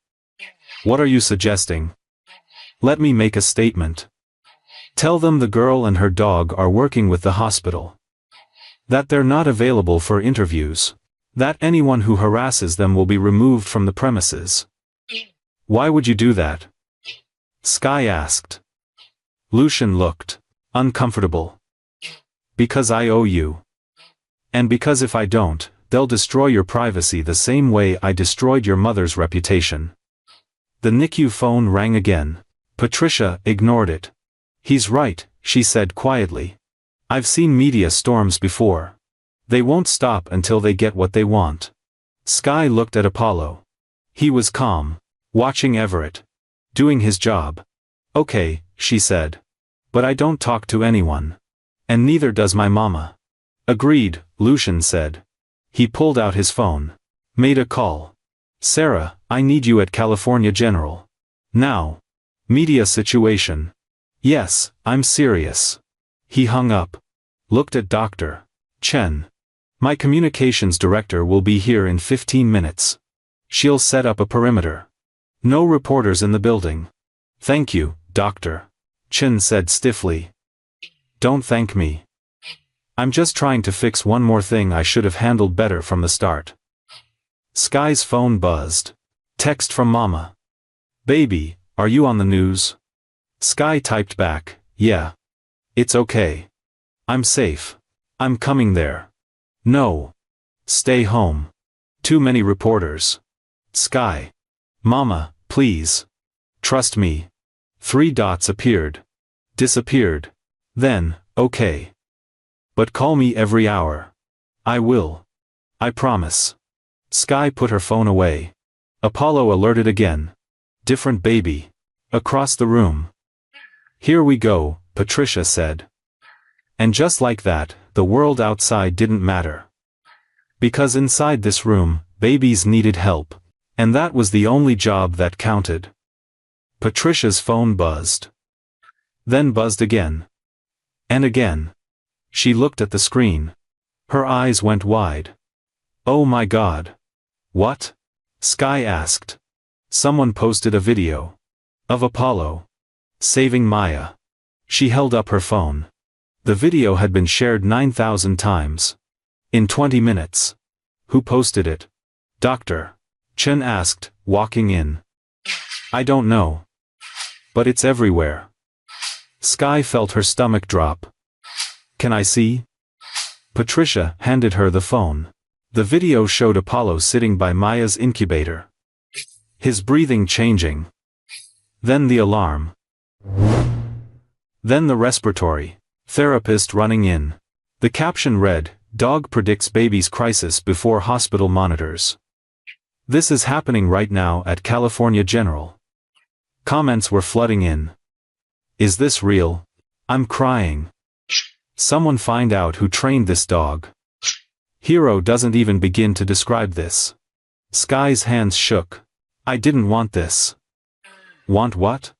"What are you suggesting?" "Let me make a statement. Tell them the girl and her dog are working with the hospital. That they're not available for interviews. That anyone who harasses them will be removed from the premises." "Why would you do that?" Sky asked. Lucian looked uncomfortable. "Because I owe you. And because if I don't, they'll destroy your privacy the same way I destroyed your mother's reputation." The NICU phone rang again. Patricia ignored it. "He's right," she said quietly. "I've seen media storms before. They won't stop until they get what they want." Sky looked at Apollo. He was calm, watching Everett. Doing his job. "Okay," she said. "But I don't talk to anyone. And neither does my mama." "Agreed," Lucian said. He pulled out his phone. Made a call. "Sarah, I need you at California General. Now. Media situation." "Yes, I'm serious." He hung up. Looked at Dr. Chen. "My communications director will be here in 15 minutes. She'll set up a perimeter. No reporters in the building." "Thank you, Doctor. Chen said stiffly. Don't thank me. I'm just trying to fix one more thing I should have handled better from the start. Sky's phone buzzed. Text from Mama. Baby, are you on the news? Sky typed back, yeah. It's okay. I'm safe. I'm coming there. No. Stay home. Too many reporters. Sky. Mama, please. Trust me. 3 dots appeared. Disappeared. Then, okay. But call me every hour. I will. I promise. Sky put her phone away. Apollo alerted again. Different baby. Across the room. Here we go, Patricia said. And just like that, the world outside didn't matter. Because inside this room, babies needed help. And that was the only job that counted. Patricia's phone buzzed. Then buzzed again. And again. She looked at the screen. Her eyes went wide. Oh my God. What? Sky asked. Someone posted a video. Of Apollo. Saving Maya. She held up her phone. The video had been shared 9,000 times. In 20 minutes. Who posted it? Doctor. Chen asked, walking in. I don't know. But it's everywhere. Sky felt her stomach drop. Can I see? Patricia handed her the phone. The video showed Apollo sitting by Maya's incubator. His breathing changing. Then the alarm. Then the respiratory therapist running in. The caption read, Dog predicts baby's crisis before hospital monitors. This is happening right now at California General. Comments were flooding in. Is this real? I'm crying. Someone find out who trained this dog. Hero doesn't even begin to describe this. Sky's hands shook. I didn't want this. Want what?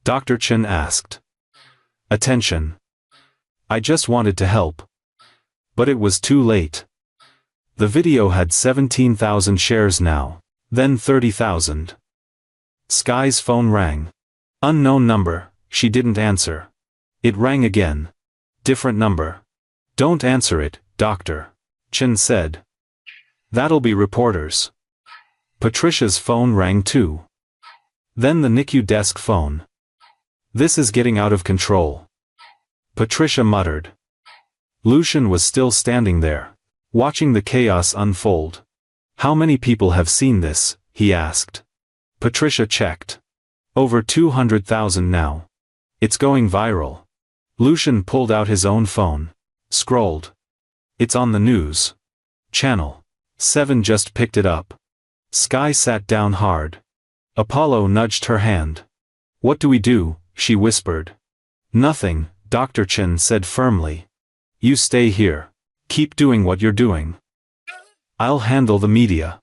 Dr. Chen asked. Attention. I just wanted to help. But it was too late. The video had 17,000 shares now. Then 30,000. Sky's phone rang. Unknown number, she didn't answer. It rang again. Different number. Don't answer it, Doctor. Chen said. That'll be reporters. Patricia's phone rang too. Then the NICU desk phone. This is getting out of control. Patricia muttered. Lucian was still standing there, watching the chaos unfold. How many people have seen this? He asked. Patricia checked. Over 200,000 now. It's going viral. Lucian pulled out his own phone. Scrolled. It's on the news. Channel 7 just picked it up. Sky sat down hard. Apollo nudged her hand. What do we do? She whispered. Nothing, Dr. Chen said firmly. You stay here. Keep doing what you're doing. I'll handle the media.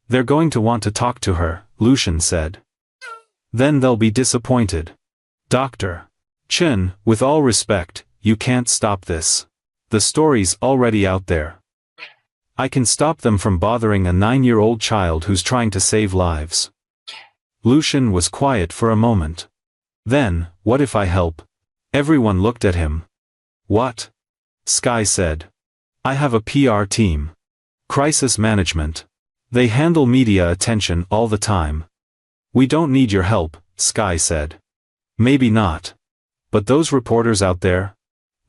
They're going to want to talk to her, Lucian said. Then they'll be disappointed. Dr. Chen, with all respect, you can't stop this. The story's already out there. I can stop them from bothering a 9-year-old child who's trying to save lives. Lucian was quiet for a moment. Then, what if I help? Everyone looked at him. What? Sky said. I have a PR team. Crisis management. They handle media attention all the time. We don't need your help, Sky said. Maybe not. But those reporters out there?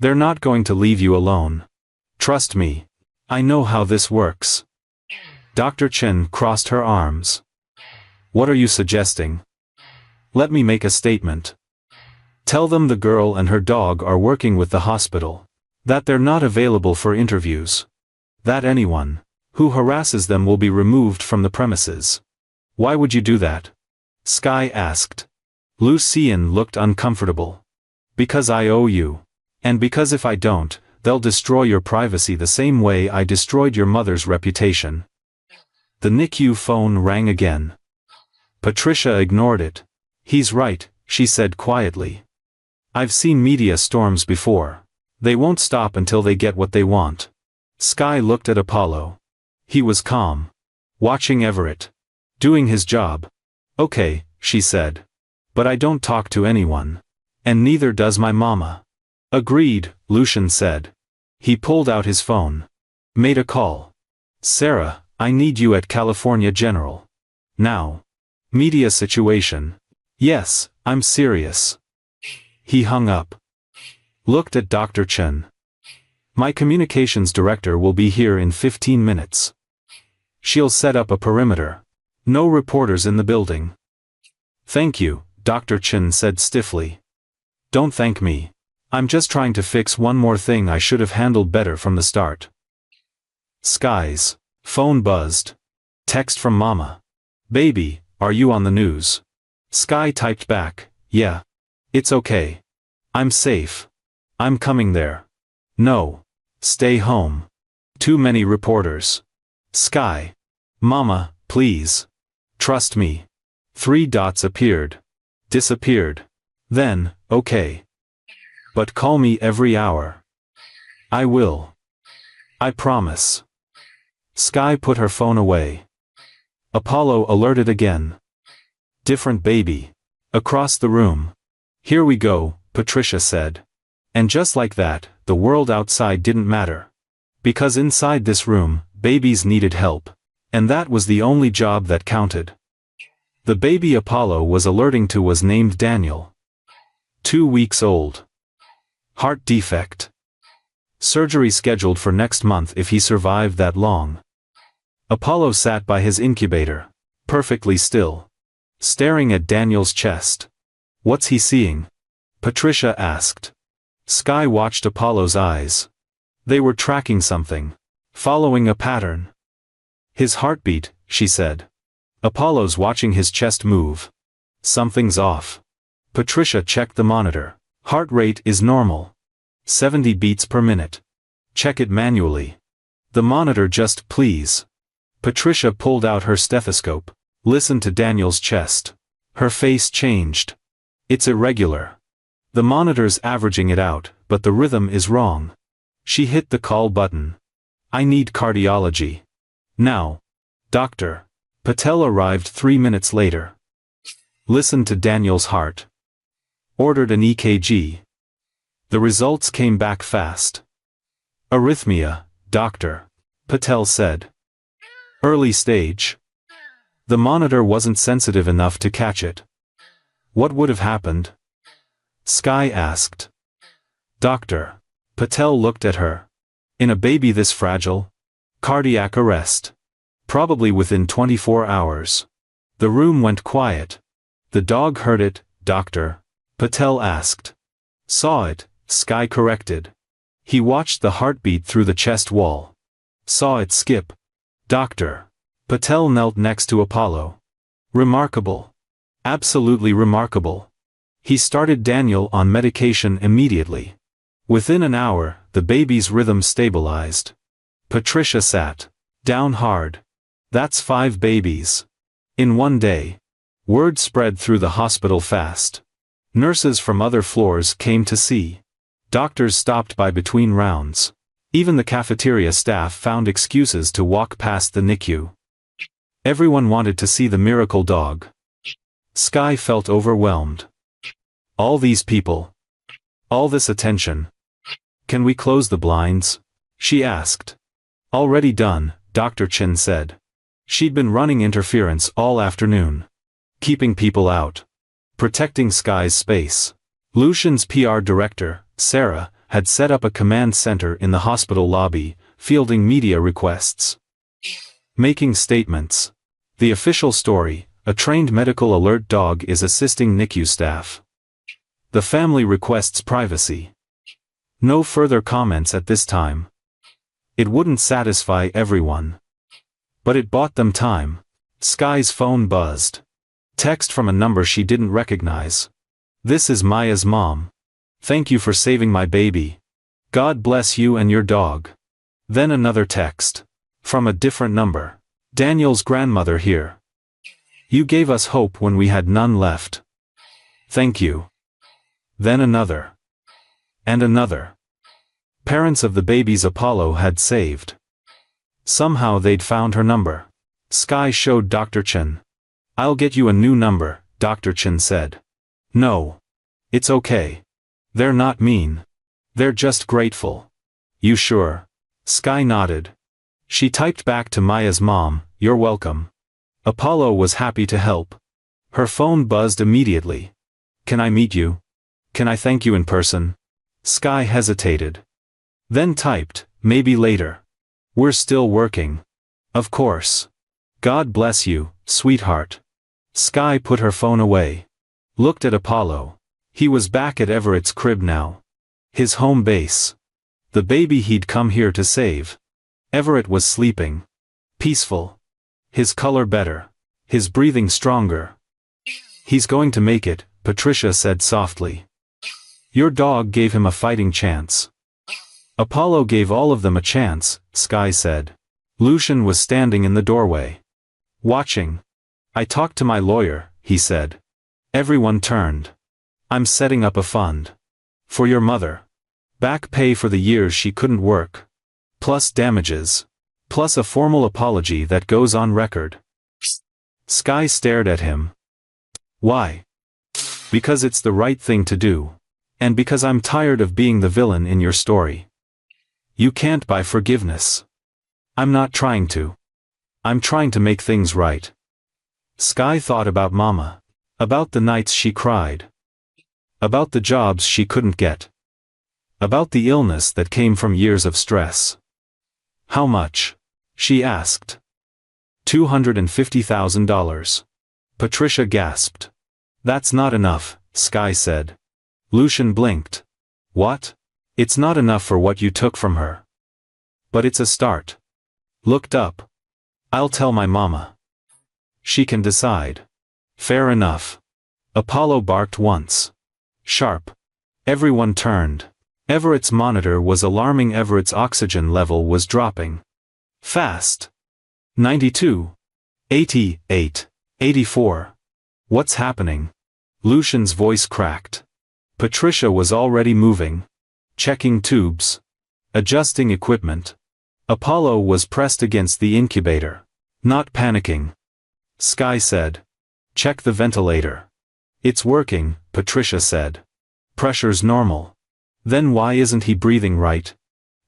They're not going to leave you alone. Trust me. I know how this works. Dr. Chen crossed her arms. What are you suggesting? Let me make a statement. Tell them the girl and her dog are working with the hospital. That they're not available for interviews. That anyone who harasses them will be removed from the premises. Why would you do that? Sky asked. Lucian looked uncomfortable. Because I owe you. And because if I don't, they'll destroy your privacy the same way I destroyed your mother's reputation. The NICU phone rang again. Patricia ignored it. He's right, she said quietly. I've seen media storms before. They won't stop until they get what they want. Sky looked at Apollo. He was calm. Watching Everett. Doing his job. Okay, she said. But I don't talk to anyone. And neither does my mama. Agreed, Lucian said. He pulled out his phone. Made a call. Sarah, I need you at California General. Now. Media situation. Yes, I'm serious. He hung up. Looked at Dr. Chen. My communications director will be here in 15 minutes. She'll set up a perimeter. No reporters in the building. Thank you, Dr. Chen said stiffly. Don't thank me. I'm just trying to fix one more thing I should have handled better from the start. Skies. Phone buzzed. Text from Mama. Baby, are you on the news? Sky typed back, yeah. It's okay. I'm safe. I'm coming there. No. Stay home. Too many reporters. Sky. Mama, please. Trust me. 3 dots appeared. Disappeared. Then, okay. But call me every hour. I will. I promise. Sky put her phone away. Apollo alerted again. Different baby. Across the room. Here we go, Patricia said. And just like that, the world outside didn't matter. Because inside this room, babies needed help. And that was the only job that counted. The baby Apollo was alerting to was named Daniel. 2 weeks old. Heart defect. Surgery scheduled for next month if he survived that long. Apollo sat by his incubator, perfectly still, staring at Daniel's chest. What's he seeing? Patricia asked. Sky watched Apollo's eyes. They were tracking something, following a pattern. His heartbeat, she said. Apollo's watching his chest move. Something's off. Patricia checked the monitor. Heart rate is normal. 70 beats per minute. Check it manually. The monitor just please. Patricia pulled out her stethoscope. Listened to Daniel's chest. Her face changed. It's irregular. The monitor's averaging it out, but the rhythm is wrong. She hit the call button. I need cardiology. Now. Doctor. Patel arrived 3 minutes later. Listened to Daniel's heart. Ordered an EKG. The results came back fast. Arrhythmia, doctor. Patel said. Early stage. The monitor wasn't sensitive enough to catch it. What would have happened? Sky asked. Doctor. Patel looked at her. In a baby this fragile? Cardiac arrest. Probably within 24 hours. The room went quiet. The dog heard it, doctor. Patel asked. Saw it, Sky corrected. He watched the heartbeat through the chest wall. Saw it skip. Doctor. Patel knelt next to Apollo. Remarkable. Absolutely remarkable. He started Daniel on medication immediately. Within an hour, the baby's rhythm stabilized. Patricia sat down hard. That's 5 babies. In one day. Word spread through the hospital fast. Nurses from other floors came to see. Doctors stopped by between rounds. Even the cafeteria staff found excuses to walk past the NICU. Everyone wanted to see the miracle dog. Sky felt overwhelmed. All these people. All this attention. Can we close the blinds? She asked. Already done, Dr. Chen said. She'd been running interference all afternoon. Keeping people out. Protecting Sky's space. Lucian's PR director, Sarah, had set up a command center in the hospital lobby, fielding media requests. Making statements. The official story, a trained medical alert dog is assisting NICU staff. The family requests privacy. No further comments at this time. It wouldn't satisfy everyone. But it bought them time. Sky's phone buzzed. Text from a number she didn't recognize. This is Maya's mom. Thank you for saving my baby. God bless you and your dog. Then another text. From a different number. Daniel's grandmother here. You gave us hope when we had none left. Thank you. Then another. And another. Parents of the babies Apollo had saved. Somehow they'd found her number. Sky showed Dr. Chen. I'll get you a new number, Dr. Chen said. No. It's okay. They're not mean. They're just grateful. You sure? Sky nodded. She typed back to Maya's mom, "You're welcome." Apollo was happy to help. Her phone buzzed immediately. "Can I meet you? Can I thank you in person?" Sky hesitated. Then typed, "Maybe later. We're still working." "Of course. God bless you, sweetheart." Sky put her phone away. Looked at Apollo. He was back at Everett's crib now. His home base. The baby he'd come here to save. Everett was sleeping. Peaceful. His color better. His breathing stronger. "He's going to make it," Patricia said softly. "Your dog gave him a fighting chance." "Apollo gave all of them a chance," Sky said. Lucian was standing in the doorway. Watching. "I talked to my lawyer," he said. Everyone turned. "I'm setting up a fund. For your mother. Back pay for the years she couldn't work. Plus damages. Plus a formal apology that goes on record." Sky stared at him. "Why?" "Because it's the right thing to do. And because I'm tired of being the villain in your story. You can't buy forgiveness." "I'm not trying to. I'm trying to make things right." Sky thought about Mama. About the nights she cried. About the jobs she couldn't get. About the illness that came from years of stress. "How much?" she asked. $250,000. Patricia gasped. "That's not enough," Sky said. Lucian blinked. "What?" "It's not enough for what you took from her. But it's a start." Looked up. "I'll tell my mama. She can decide." "Fair enough." Apollo barked once. Sharp. Everyone turned. Everett's monitor was alarming. Everett's oxygen level was dropping. Fast. 92. 88. 84. What's happening? Lucian's voice cracked. Patricia was already moving. Checking tubes. Adjusting equipment. Apollo was pressed against the incubator. Not panicking. Sky said. "Check the ventilator." "It's working," Patricia said. "Pressure's normal." "Then why isn't he breathing right?"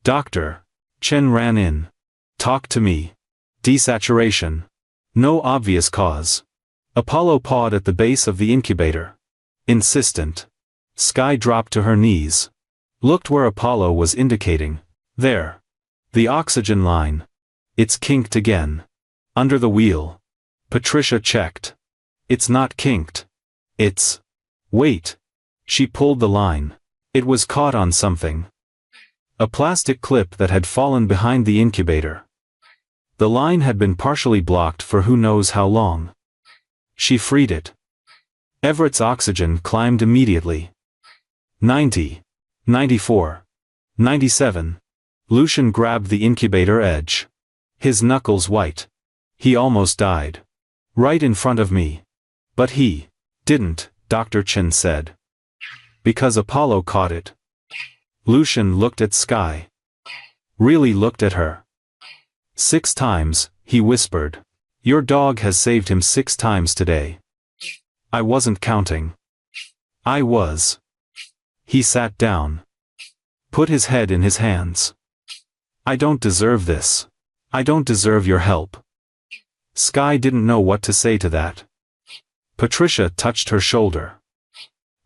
"Doctor." Chen ran in. "Talk to me." "Desaturation. No obvious cause." Apollo pawed at the base of the incubator. Insistent. Sky dropped to her knees. Looked where Apollo was indicating. There. The oxygen line. "It's kinked again." "Under the wheel." Patricia checked. "It's not kinked. It's..." "Wait." She pulled the line. It was caught on something. A plastic clip that had fallen behind the incubator. The line had been partially blocked for who knows how long. She freed it. Everett's oxygen climbed immediately. 90. 94. 97. Lucian grabbed the incubator edge. His knuckles white. "He almost died. Right in front of me. But he didn't," Dr. Chen said. "Because Apollo caught it." Lucian looked at Sky. Really looked at her. 6 times, he whispered. "Your dog has saved him 6 times today." "I wasn't counting." "I was." He sat down. Put his head in his hands. "I don't deserve this. I don't deserve your help." Sky didn't know what to say to that. Patricia touched her shoulder.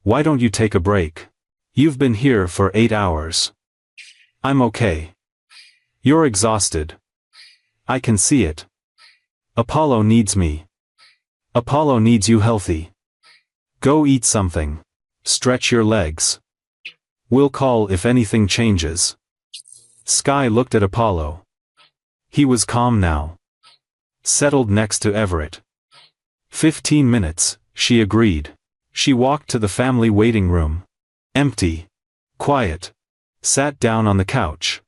"Why don't you take a break? You've been here for 8 hours." "I'm okay." "You're exhausted. I can see it. Apollo needs me. Apollo needs you healthy. Go eat something. Stretch your legs. We'll call if anything changes." Sky looked at Apollo. He was calm now. Settled next to Everett. 15 minutes, she agreed. She walked to the family waiting room. Empty. Quiet. Sat down on the couch.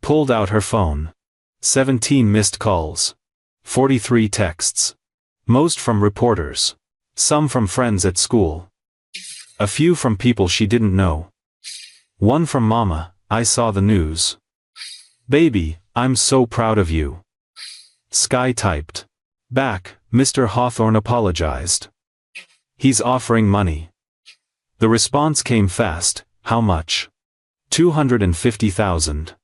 Pulled out her phone. 17 missed calls. 43 texts. Most from reporters. Some from friends at school. A few from people she didn't know. One from Mama, "I saw the news. Baby, I'm so proud of you." Sky typed. Back, Mr. Hawthorne apologized. "He's offering money." The response came fast. How much? 250,000.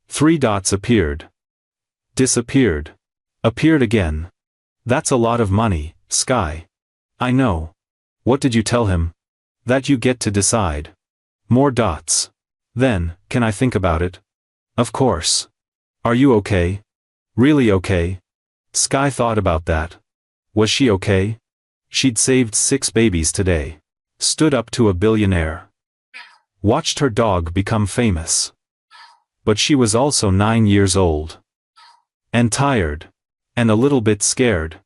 3 dots appeared. Disappeared. Appeared again. That's a lot of money, Sky. I know. What did you tell him? That you get to decide. More dots. Then, can I think about it? Of course. Are you okay? Really okay? Sky thought about that. Was she okay? She'd saved 6 babies today. Stood up to a billionaire. Watched her dog become famous. But she was also 9 years old. And tired. And a little bit scared.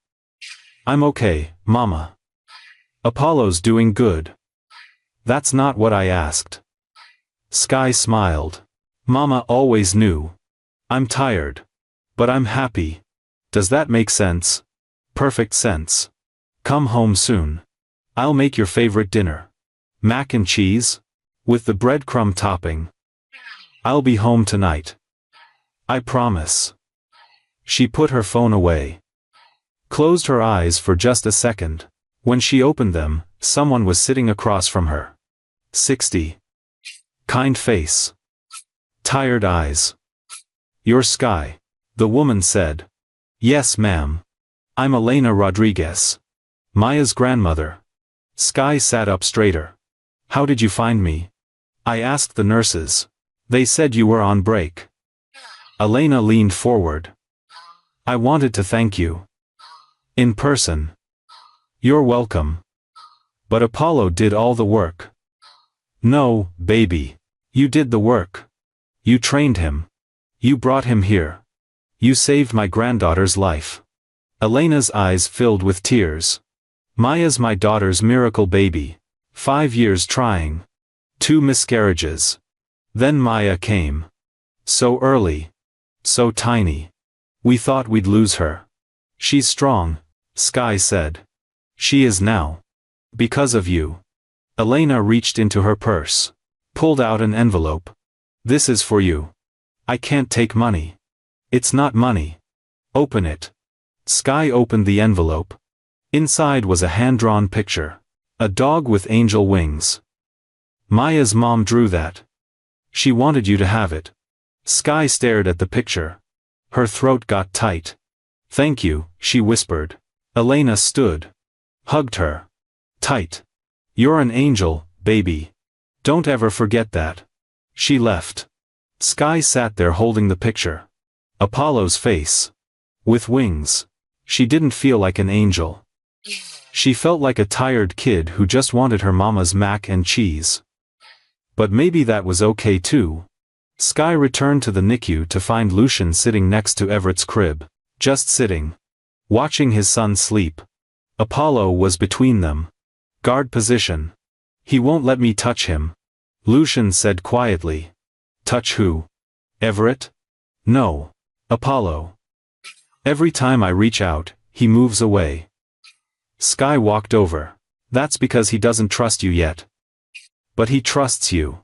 I'm okay, Mama. Apollo's doing good. That's not what I asked. Sky smiled. Mama always knew. I'm tired. But I'm happy. Does that make sense? Perfect sense. Come home soon. I'll make your favorite dinner. Mac and cheese? With the breadcrumb topping. I'll be home tonight. I promise. She put her phone away. Closed her eyes for just a second. When she opened them, someone was sitting across from her. 60. Kind face. Tired eyes. You're Sky. The woman said. Yes, ma'am. I'm Elena Rodriguez. Maya's grandmother. Sky sat up straighter. How did you find me? I asked the nurses. They said you were on break. Elena leaned forward. I wanted to thank you. In person. You're welcome. But Apollo did all the work. No, baby. You did the work. You trained him. You brought him here. You saved my granddaughter's life. Elena's eyes filled with tears. Maya's my daughter's miracle baby. 5 years trying. 2 miscarriages. Then Maya came. So early. So tiny. We thought we'd lose her. She's strong, Sky said. She is now. Because of you. Elena reached into her purse. Pulled out an envelope. This is for you. I can't take money. It's not money. Open it. Sky opened the envelope. Inside was a hand-drawn picture. A dog with angel wings. Maya's mom drew that. She wanted you to have it. Sky stared at the picture. Her throat got tight. Thank you, she whispered. Elena stood. Hugged her. Tight. You're an angel, baby. Don't ever forget that. She left. Sky sat there holding the picture. Apollo's face. With wings. She didn't feel like an angel. She felt like a tired kid who just wanted her mama's mac and cheese. But maybe that was okay too. Sky returned to the NICU to find Lucian sitting next to Everett's crib. Just sitting. Watching his son sleep. Apollo was between them. Guard position. He won't let me touch him. Lucian said quietly. Touch who? Everett? No. Apollo. Every time I reach out, he moves away. Sky walked over. That's because he doesn't trust you yet. But he trusts you.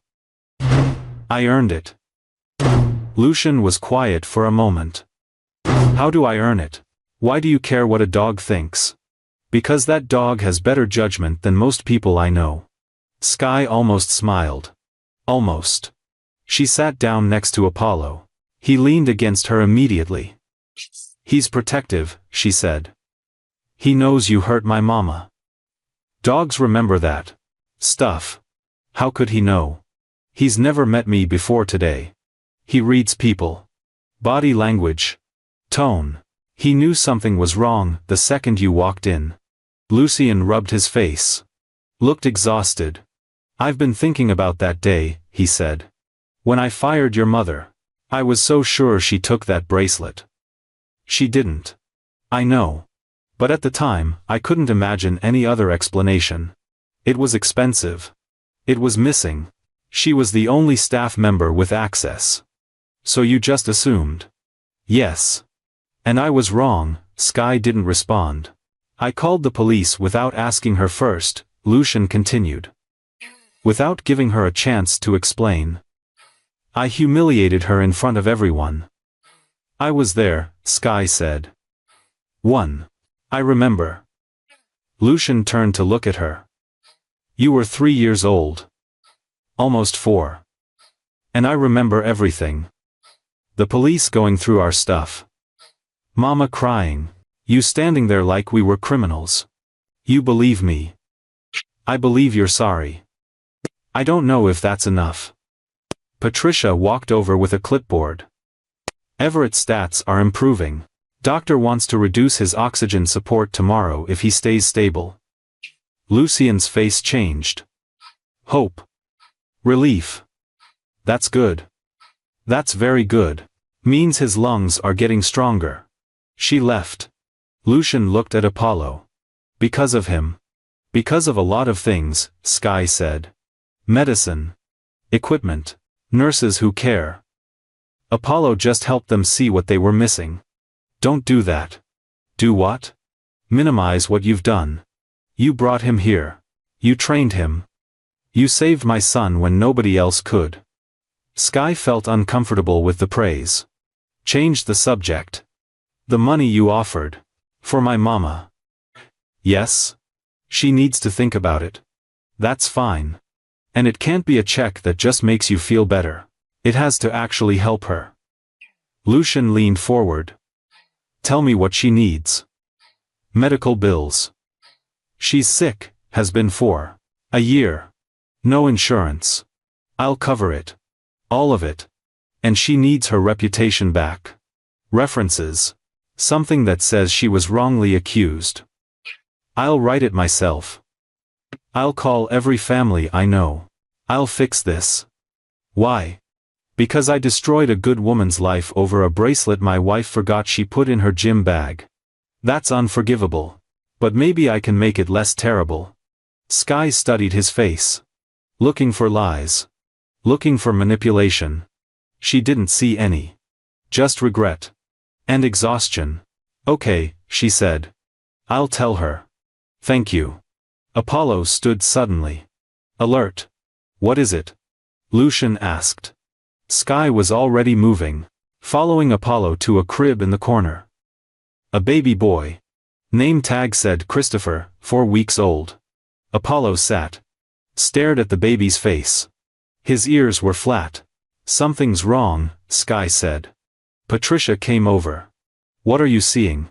I earned it. Lucian was quiet for a moment. How do I earn it? Why do you care what a dog thinks? Because that dog has better judgment than most people I know. Sky almost smiled. Almost. She sat down next to Apollo. He leaned against her immediately. He's protective, she said. He knows you hurt my mama. Dogs remember that stuff. How could he know? He's never met me before today. He reads people. Body language. Tone. He knew something was wrong the second you walked in. Lucian rubbed his face. Looked exhausted. I've been thinking about that day, he said. When I fired your mother. I was so sure she took that bracelet. She didn't. I know. But at the time, I couldn't imagine any other explanation. It was expensive. It was missing. She was the only staff member with access. So you just assumed? Yes. And I was wrong. Sky didn't respond. I called the police without asking her first, Lucian continued. Without giving her a chance to explain. I humiliated her in front of everyone. I was there, Sky said. 1. I remember. Lucian turned to look at her. You were 3 years old. Almost 4. And I remember everything. The police going through our stuff. Mama crying. You standing there like we were criminals. You believe me. I believe you're sorry. I don't know if that's enough. Patricia walked over with a clipboard. Everett's stats are improving. Doctor wants to reduce his oxygen support tomorrow if he stays stable. Lucien's face changed. Hope. Relief. That's good. That's very good. Means his lungs are getting stronger. She left. Lucien looked at Apollo. Because of him. Because of a lot of things, Sky said. Medicine. Equipment. Nurses who care. Apollo just helped them see what they were missing. Don't do that. Do what? Minimize what you've done. You brought him here. You trained him. You saved my son when nobody else could. Sky felt uncomfortable with the praise. Changed the subject. The money you offered. For my mama. Yes? She needs to think about it. That's fine. And it can't be a check that just makes you feel better. It has to actually help her. Lucien leaned forward. Tell me what she needs. Medical bills. She's sick, has been for a year. No insurance. I'll cover it. All of it. And she needs her reputation back. References. Something that says she was wrongly accused. I'll write it myself. I'll call every family I know. I'll fix this. Why? Because I destroyed a good woman's life over a bracelet my wife forgot she put in her gym bag. That's unforgivable. But maybe I can make it less terrible. Sky studied his face. Looking for lies. Looking for manipulation. She didn't see any. Just regret. And exhaustion. Okay, she said. I'll tell her. Thank you. Apollo stood suddenly. Alert. What is it? Lucien asked. Sky was already moving, following Apollo to a crib in the corner. A baby boy. Name tag said Christopher, 4 weeks old. Apollo sat. Stared at the baby's face. His ears were flat. Something's wrong, Sky said. Patricia came over. What are you seeing?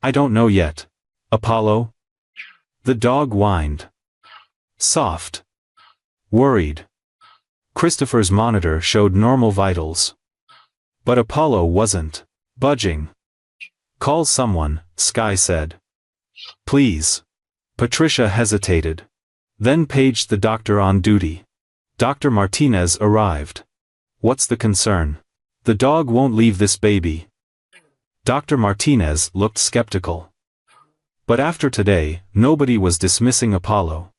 I don't know yet. Apollo? The dog whined. Soft. Worried. Christopher's monitor showed normal vitals. But Apollo wasn't budging. Call someone, Sky said. Please. Patricia hesitated. Then paged the doctor on duty. Dr. Martinez arrived. What's the concern? The dog won't leave this baby. Dr. Martinez looked skeptical. But after today, nobody was dismissing Apollo.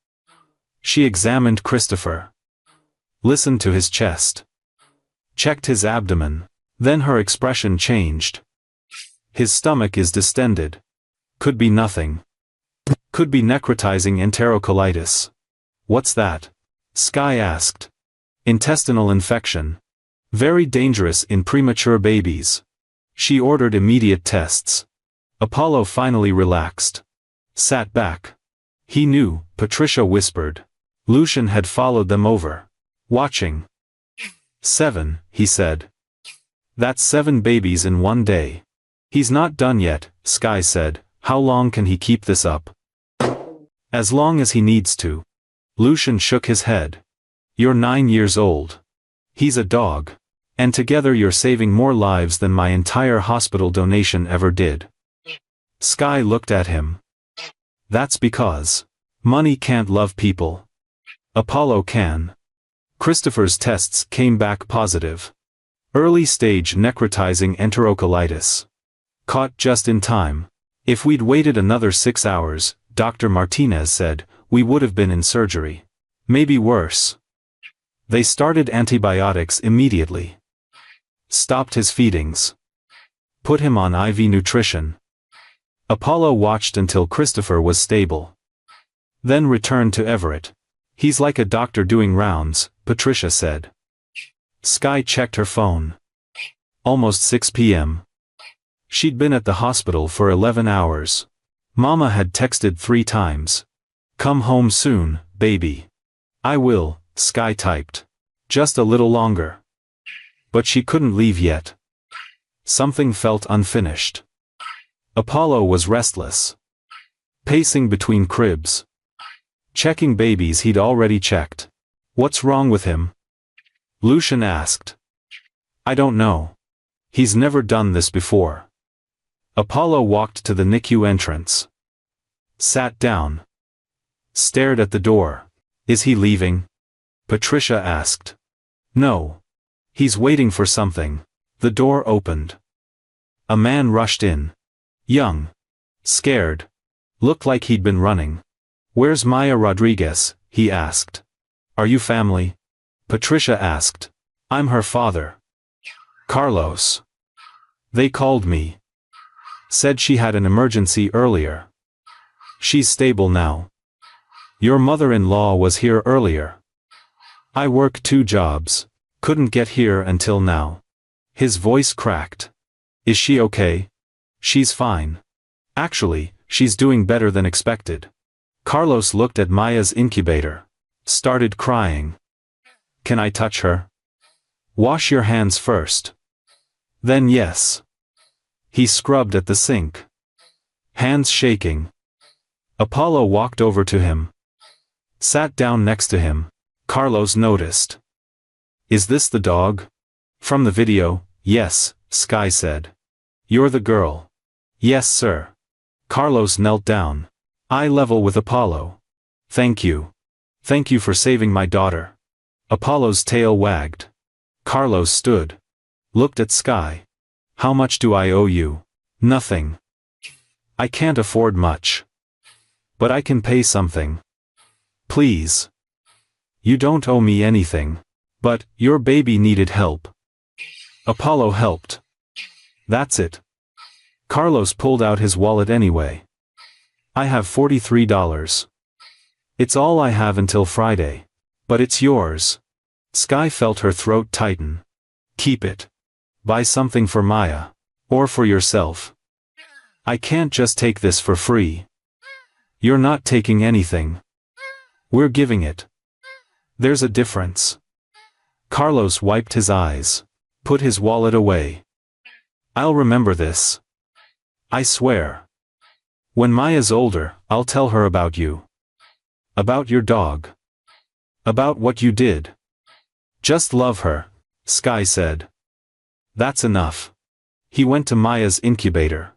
She examined Christopher. Listened to his chest. Checked his abdomen. Then her expression changed. His stomach is distended. Could be nothing. Could be necrotizing enterocolitis. What's that? Sky asked. Intestinal infection. Very dangerous in premature babies. She ordered immediate tests. Apollo finally relaxed. Sat back. He knew, Patricia whispered. Lucien had followed them over. Watching. 7, he said. That's 7 babies in one day. He's not done yet, Sky said. How long can he keep this up? As long as he needs to. Lucien shook his head. You're 9 years old. He's a dog. And together you're saving more lives than my entire hospital donation ever did. Sky looked at him. That's because money can't love people. Apollo can. Christopher's tests came back positive. Early stage necrotizing enterocolitis. Caught just in time. If we'd waited another 6 hours, Dr. Martinez said, we would have been in surgery. Maybe worse. They started antibiotics immediately. Stopped his feedings. Put him on IV nutrition. Apollo watched until Christopher was stable. Then returned to Everett. He's like a doctor doing rounds, Patricia said. Sky checked her phone. Almost 6 p.m. She'd been at the hospital for 11 hours. Mama had texted 3 times. Come home soon, baby. I will, Sky typed. Just a little longer. But she couldn't leave yet. Something felt unfinished. Apollo was restless. Pacing between cribs. Checking babies he'd already checked. What's wrong with him? Lucian asked. I don't know. He's never done this before. Apollo walked to the NICU entrance. Sat down. Stared at the door. Is he leaving? Patricia asked. No. He's waiting for something. The door opened. A man rushed in. Young. Scared. Looked like he'd been running. Where's Maya Rodriguez? He asked. Are you family? Patricia asked. I'm her father. Carlos. They called me. Said she had an emergency earlier. She's stable now. Your mother-in-law was here earlier. I work 2 jobs. Couldn't get here until now. His voice cracked. Is she okay? She's fine. Actually, she's doing better than expected. Carlos looked at Maya's incubator. Started crying. Can I touch her? Wash your hands first. Then yes. He scrubbed at the sink. Hands shaking. Apollo walked over to him. Sat down next to him. Carlos noticed. Is this the dog? From the video, yes, Sky said. You're the girl. Yes, sir. Carlos knelt down. Eye level with Apollo. Thank you. Thank you for saving my daughter. Apollo's tail wagged. Carlos stood. Looked at Sky. How much do I owe you? Nothing. I can't afford much. But I can pay something. Please. You don't owe me anything. But, your baby needed help. Apollo helped. That's it. Carlos pulled out his wallet anyway. I have $43. It's all I have until Friday. But it's yours. Sky felt her throat tighten. Keep it. Buy something for Maya. Or for yourself. I can't just take this for free. You're not taking anything. We're giving it. There's a difference. Carlos wiped his eyes. Put his wallet away. I'll remember this. I swear. When Maya's older, I'll tell her about you. About your dog. About what you did. Just love her, Sky said. That's enough. He went to Maya's incubator.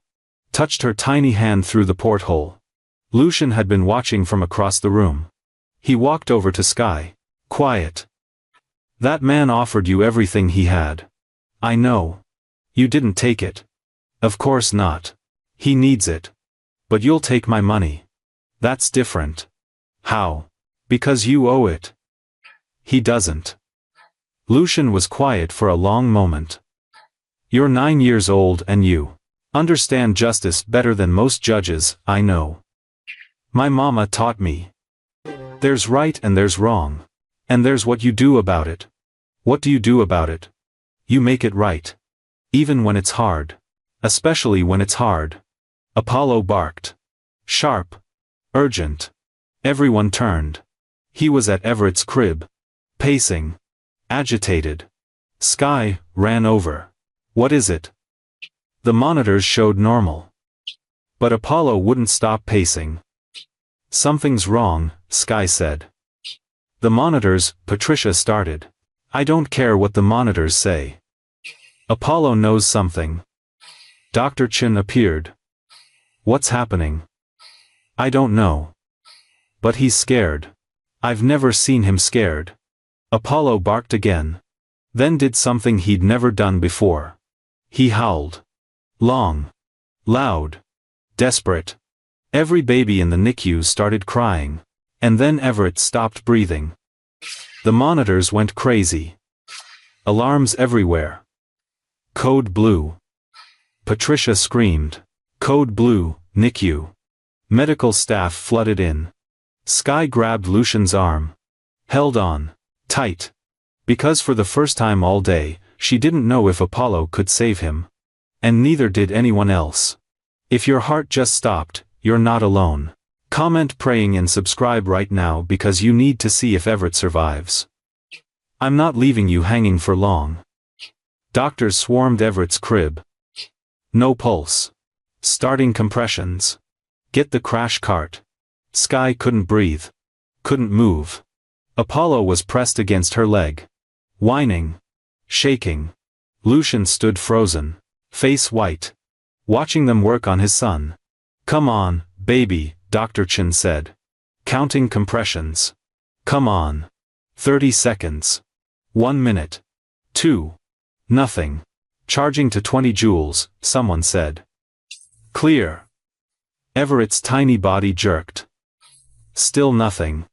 Touched her tiny hand through the porthole. Lucian had been watching from across the room. He walked over to Sky. Quiet. That man offered you everything he had. I know. You didn't take it. Of course not. He needs it. But you'll take my money. That's different. How? Because you owe it. He doesn't. Lucian was quiet for a long moment. You're 9 years old and you understand justice better than most judges, I know. My mama taught me. There's right and there's wrong. And there's what you do about it. What do you do about it? You make it right. Even when it's hard. Especially when it's hard. Apollo barked. Sharp. Urgent. Everyone turned. He was at Everett's crib. Pacing. Agitated. Sky ran over. What is it? The monitors showed normal. But Apollo wouldn't stop pacing. Something's wrong, Sky said. The monitors, Patricia started. I don't care what the monitors say. Apollo knows something. Dr. Chin appeared. What's happening? I don't know. But he's scared. I've never seen him scared. Apollo barked again. Then did something he'd never done before. He howled. Long. Loud. Desperate. Every baby in the NICU started crying. And then Everett stopped breathing. The monitors went crazy. Alarms everywhere. Code blue. Patricia screamed. Code blue, NICU. Medical staff flooded in. Sky grabbed Lucian's arm. Held on. Tight. Because for the first time all day, she didn't know if Apollo could save him. And neither did anyone else. If your heart just stopped, you're not alone. Comment praying and subscribe right now because you need to see if Everett survives. I'm not leaving you hanging for long. Doctors swarmed Everett's crib. No pulse. Starting compressions. Get the crash cart. Sky couldn't breathe. Couldn't move. Apollo was pressed against her leg. Whining. Shaking. Lucian stood frozen. Face white. Watching them work on his son. Come on, baby, Dr. Chen said. Counting compressions. Come on. 30 seconds. 1 minute. 2. Nothing. Charging to 20 joules, someone said. Clear. Everett's tiny body jerked. Still nothing.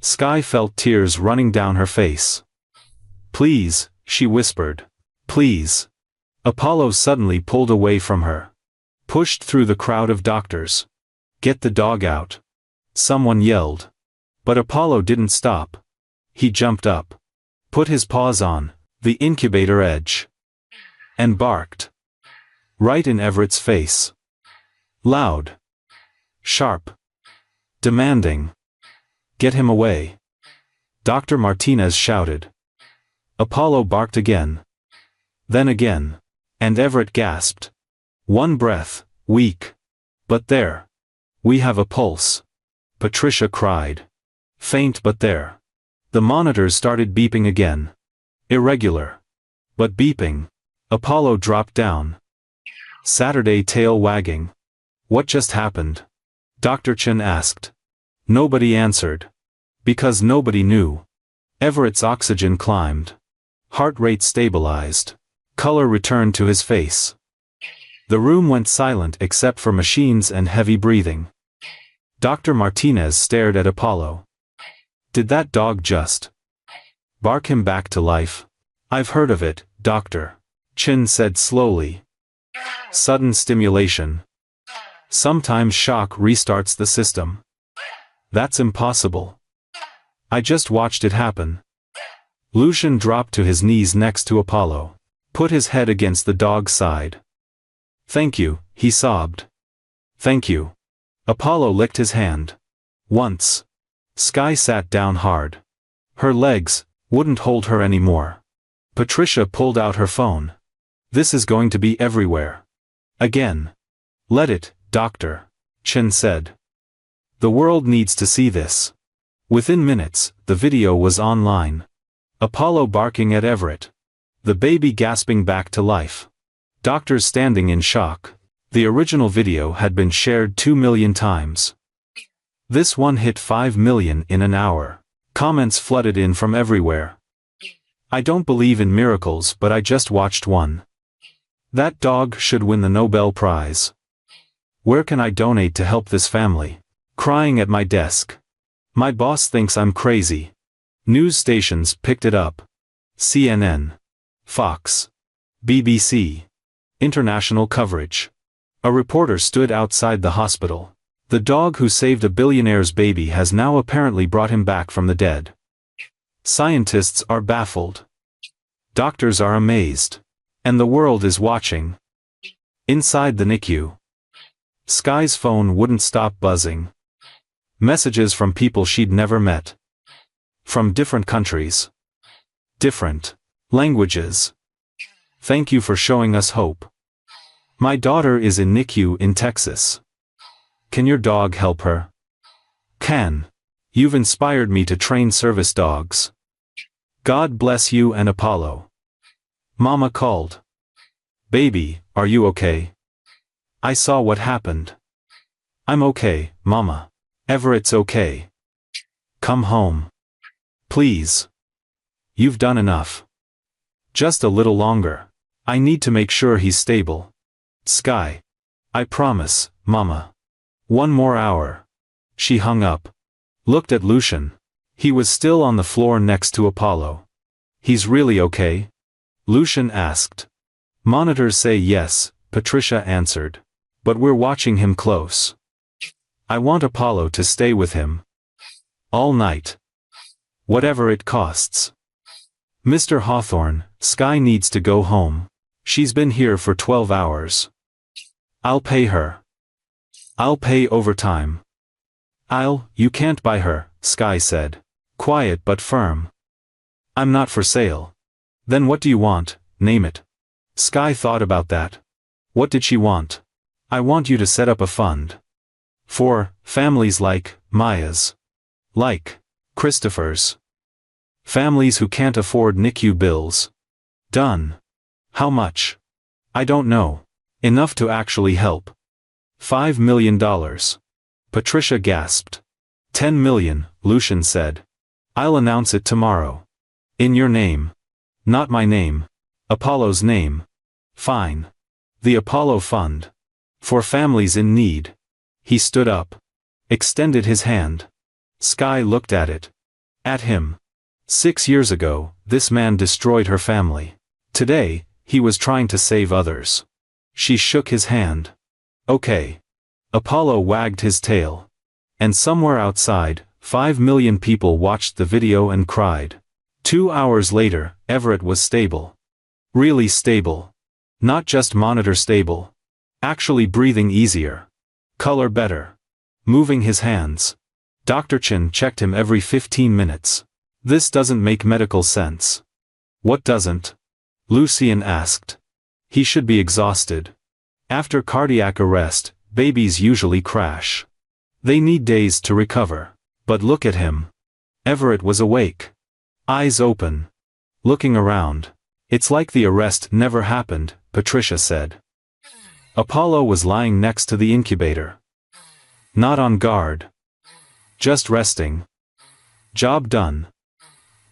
Sky felt tears running down her face. Please, she whispered. Please. Apollo suddenly pulled away from her. Pushed through the crowd of doctors. Get the dog out. Someone yelled. But Apollo didn't stop. He jumped up. Put his paws on the incubator edge. And barked. Right in Everett's face. Loud. Sharp. Demanding. Get him away. Dr. Martinez shouted. Apollo barked again. Then again. And Everett gasped. One breath, weak. But there. We have a pulse. Patricia cried. Faint but there. The monitors started beeping again. Irregular. But beeping. Apollo dropped down. Saturday tail wagging. What just happened? Dr. Chen asked. Nobody answered. Because nobody knew. Everett's oxygen climbed. Heart rate stabilized. Color returned to his face. The room went silent except for machines and heavy breathing. Dr. Martinez stared at Apollo. Did that dog just bark him back to life? I've heard of it, Doctor. Chen said slowly. Sudden stimulation. Sometimes shock restarts the system. That's impossible. I just watched it happen. Lucian dropped to his knees next to Apollo. Put his head against the dog's side. Thank you, he sobbed. Thank you. Apollo licked his hand. Once. Sky sat down hard. Her legs wouldn't hold her anymore. Patricia pulled out her phone. This is going to be everywhere. Again. Let it, Doctor. Chen said. The world needs to see this. Within minutes, the video was online. Apollo barking at Everett. The baby gasping back to life. Doctors standing in shock. The original video had been shared 2 million times. This one hit 5 million in an hour. Comments flooded in from everywhere. I don't believe in miracles, but I just watched one. That dog should win the Nobel Prize. Where can I donate to help this family? Crying at my desk. My boss thinks I'm crazy. News stations picked it up. CNN. Fox. BBC. International coverage. A reporter stood outside the hospital. The dog who saved a billionaire's baby has now apparently brought him back from the dead. Scientists are baffled. Doctors are amazed. And the world is watching. Inside the NICU. Sky's phone wouldn't stop buzzing. Messages from people she'd never met. From different countries. Different languages. Thank you for showing us hope. My daughter is in NICU in Texas. Can your dog help her? Can. You've inspired me to train service dogs. God bless you and Apollo. Mama called. Baby, are you okay? I saw what happened. I'm okay, Mama. Everett's okay. Come home. Please. You've done enough. Just a little longer. I need to make sure he's stable. Sky. I promise, Mama. 1 more hour. She hung up. Looked at Lucian. He was still on the floor next to Apollo. He's really okay? Lucian asked. Monitors say yes, Patricia answered. But we're watching him close. I want Apollo to stay with him. All night. Whatever it costs. Mr. Hawthorne, Sky needs to go home. She's been here for 12 hours. I'll pay her. I'll pay overtime. You can't buy her, Sky said. Quiet but firm. I'm not for sale. Then what do you want? Name it. Sky thought about that. What did she want? I want you to set up a fund. For families like Maya's. Like Christopher's. Families who can't afford NICU bills. Done. How much? I don't know. Enough to actually help. $5 million. Patricia gasped. 10 million, Lucian said. I'll announce it tomorrow. In your name. Not my name. Apollo's name. Fine. The Apollo Fund. For families in need. He stood up. Extended his hand. Sky looked at it. At him. 6 years ago, this man destroyed her family. Today, he was trying to save others. She shook his hand. Okay. Apollo wagged his tail. And somewhere outside, 5 million people watched the video and cried. 2 hours later, Everett was stable. Really stable. Not just monitor stable. Actually breathing easier. Color better. Moving his hands. Dr. Chen checked him every 15 minutes. This doesn't make medical sense. What doesn't? Lucian asked. He should be exhausted. After cardiac arrest, babies usually crash. They need days to recover. But look at him. Everett was awake. Eyes open. Looking around. It's like the arrest never happened, Patricia said. Apollo was lying next to the incubator. Not on guard. Just resting. Job done.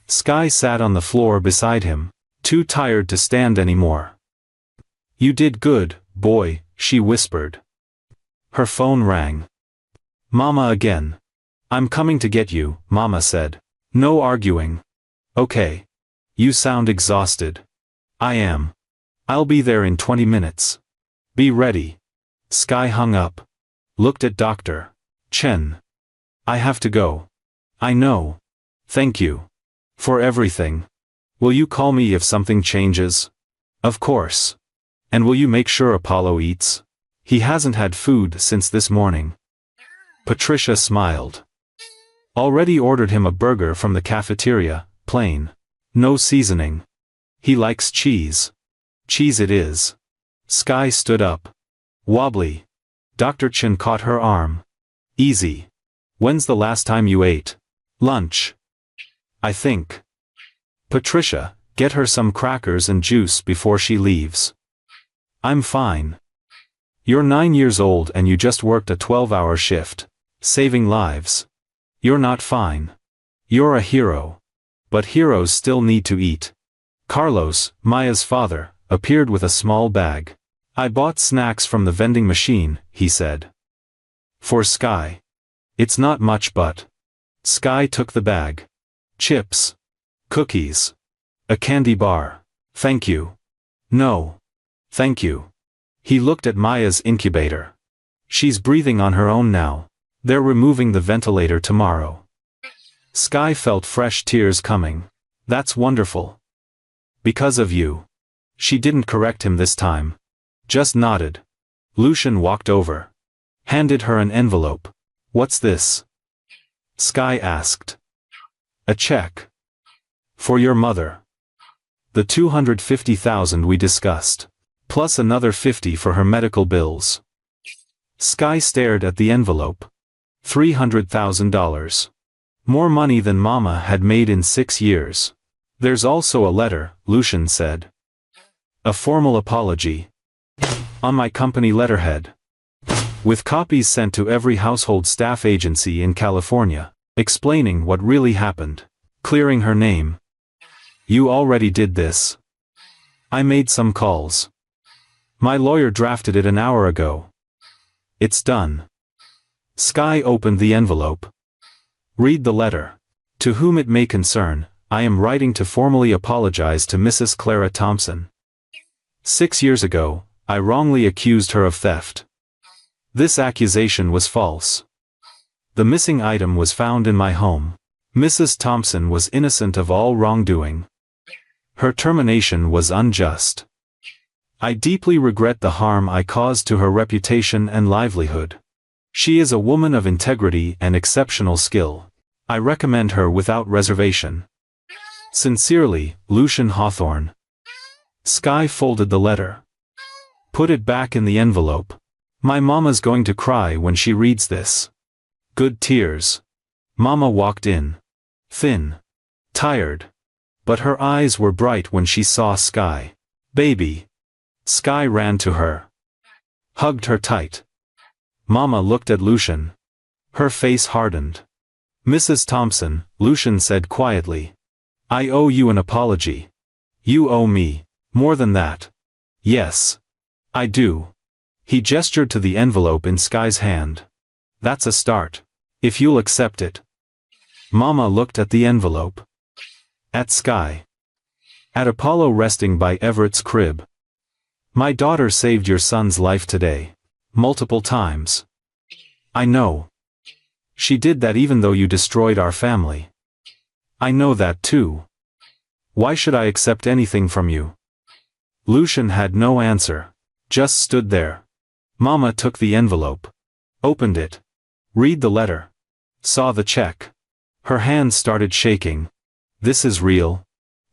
Sky sat on the floor beside him, too tired to stand anymore. You did good, boy, she whispered. Her phone rang. Mama again. I'm coming to get you, Mama said. No arguing. Okay. You sound exhausted. I am. I'll be there in 20 minutes. Be ready. Sky hung up. Looked at Dr. Chen. I have to go. I know. Thank you. For everything. Will you call me if something changes? Of course. And will you make sure Apollo eats? He hasn't had food since this morning. Patricia smiled. Already ordered him a burger from the cafeteria, plain. No seasoning. He likes cheese. Cheese it is. Sky stood up. Wobbly. Dr. Chen caught her arm. Easy. When's the last time you ate? Lunch. I think. Patricia, get her some crackers and juice before she leaves. I'm fine. You're 9 years old and you just worked a 12-hour shift. Saving lives. You're not fine. You're a hero. But heroes still need to eat. Carlos, Maya's father, appeared with a small bag. I bought snacks from the vending machine, he said. For Sky. It's not much but. Sky took the bag. Chips. Cookies. A candy bar. Thank you. No. Thank you. He looked at Maya's incubator. She's breathing on her own now. They're removing the ventilator tomorrow. Sky felt fresh tears coming. That's wonderful. Because of you. She didn't correct him this time. Just nodded. Lucian walked over. Handed her an envelope. What's this? Sky asked. A check. For your mother. The 250,000 we discussed. Plus another 50 for her medical bills. Sky stared at the envelope. $300,000. More money than Mama had made in 6 years. There's also a letter, Lucian said. A formal apology. On my company letterhead. With copies sent to every household staff agency in California, explaining what really happened. Clearing her name. You already did this. I made some calls. My lawyer drafted it an hour ago. It's done. Sky opened the envelope. Read the letter. To whom it may concern, I am writing to formally apologize to Mrs. Clara Thompson. 6 years ago, I wrongly accused her of theft. This accusation was false. The missing item was found in my home. Mrs. Thompson was innocent of all wrongdoing. Her termination was unjust. I deeply regret the harm I caused to her reputation and livelihood. She is a woman of integrity and exceptional skill. I recommend her without reservation. Sincerely, Lucian Hawthorne. Sky folded the letter. Put it back in the envelope. My mama's going to cry when she reads this. Good tears. Mama walked in. Thin. Tired. But her eyes were bright when she saw Sky. Baby. Sky ran to her. Hugged her tight. Mama looked at Lucian. Her face hardened. Mrs. Thompson, Lucian said quietly. I owe you an apology. You owe me. More than that. Yes. I do. He gestured to the envelope in Sky's hand. That's a start. If you'll accept it. Mama looked at the envelope. At Sky. At Apollo resting by Everett's crib. My daughter saved your son's life today. Multiple times. I know. She did that even though you destroyed our family. I know that too. Why should I accept anything from you? Lucian had no answer. Just stood there. Mama took the envelope. Opened it. Read the letter. Saw the check. Her hands started shaking. This is real.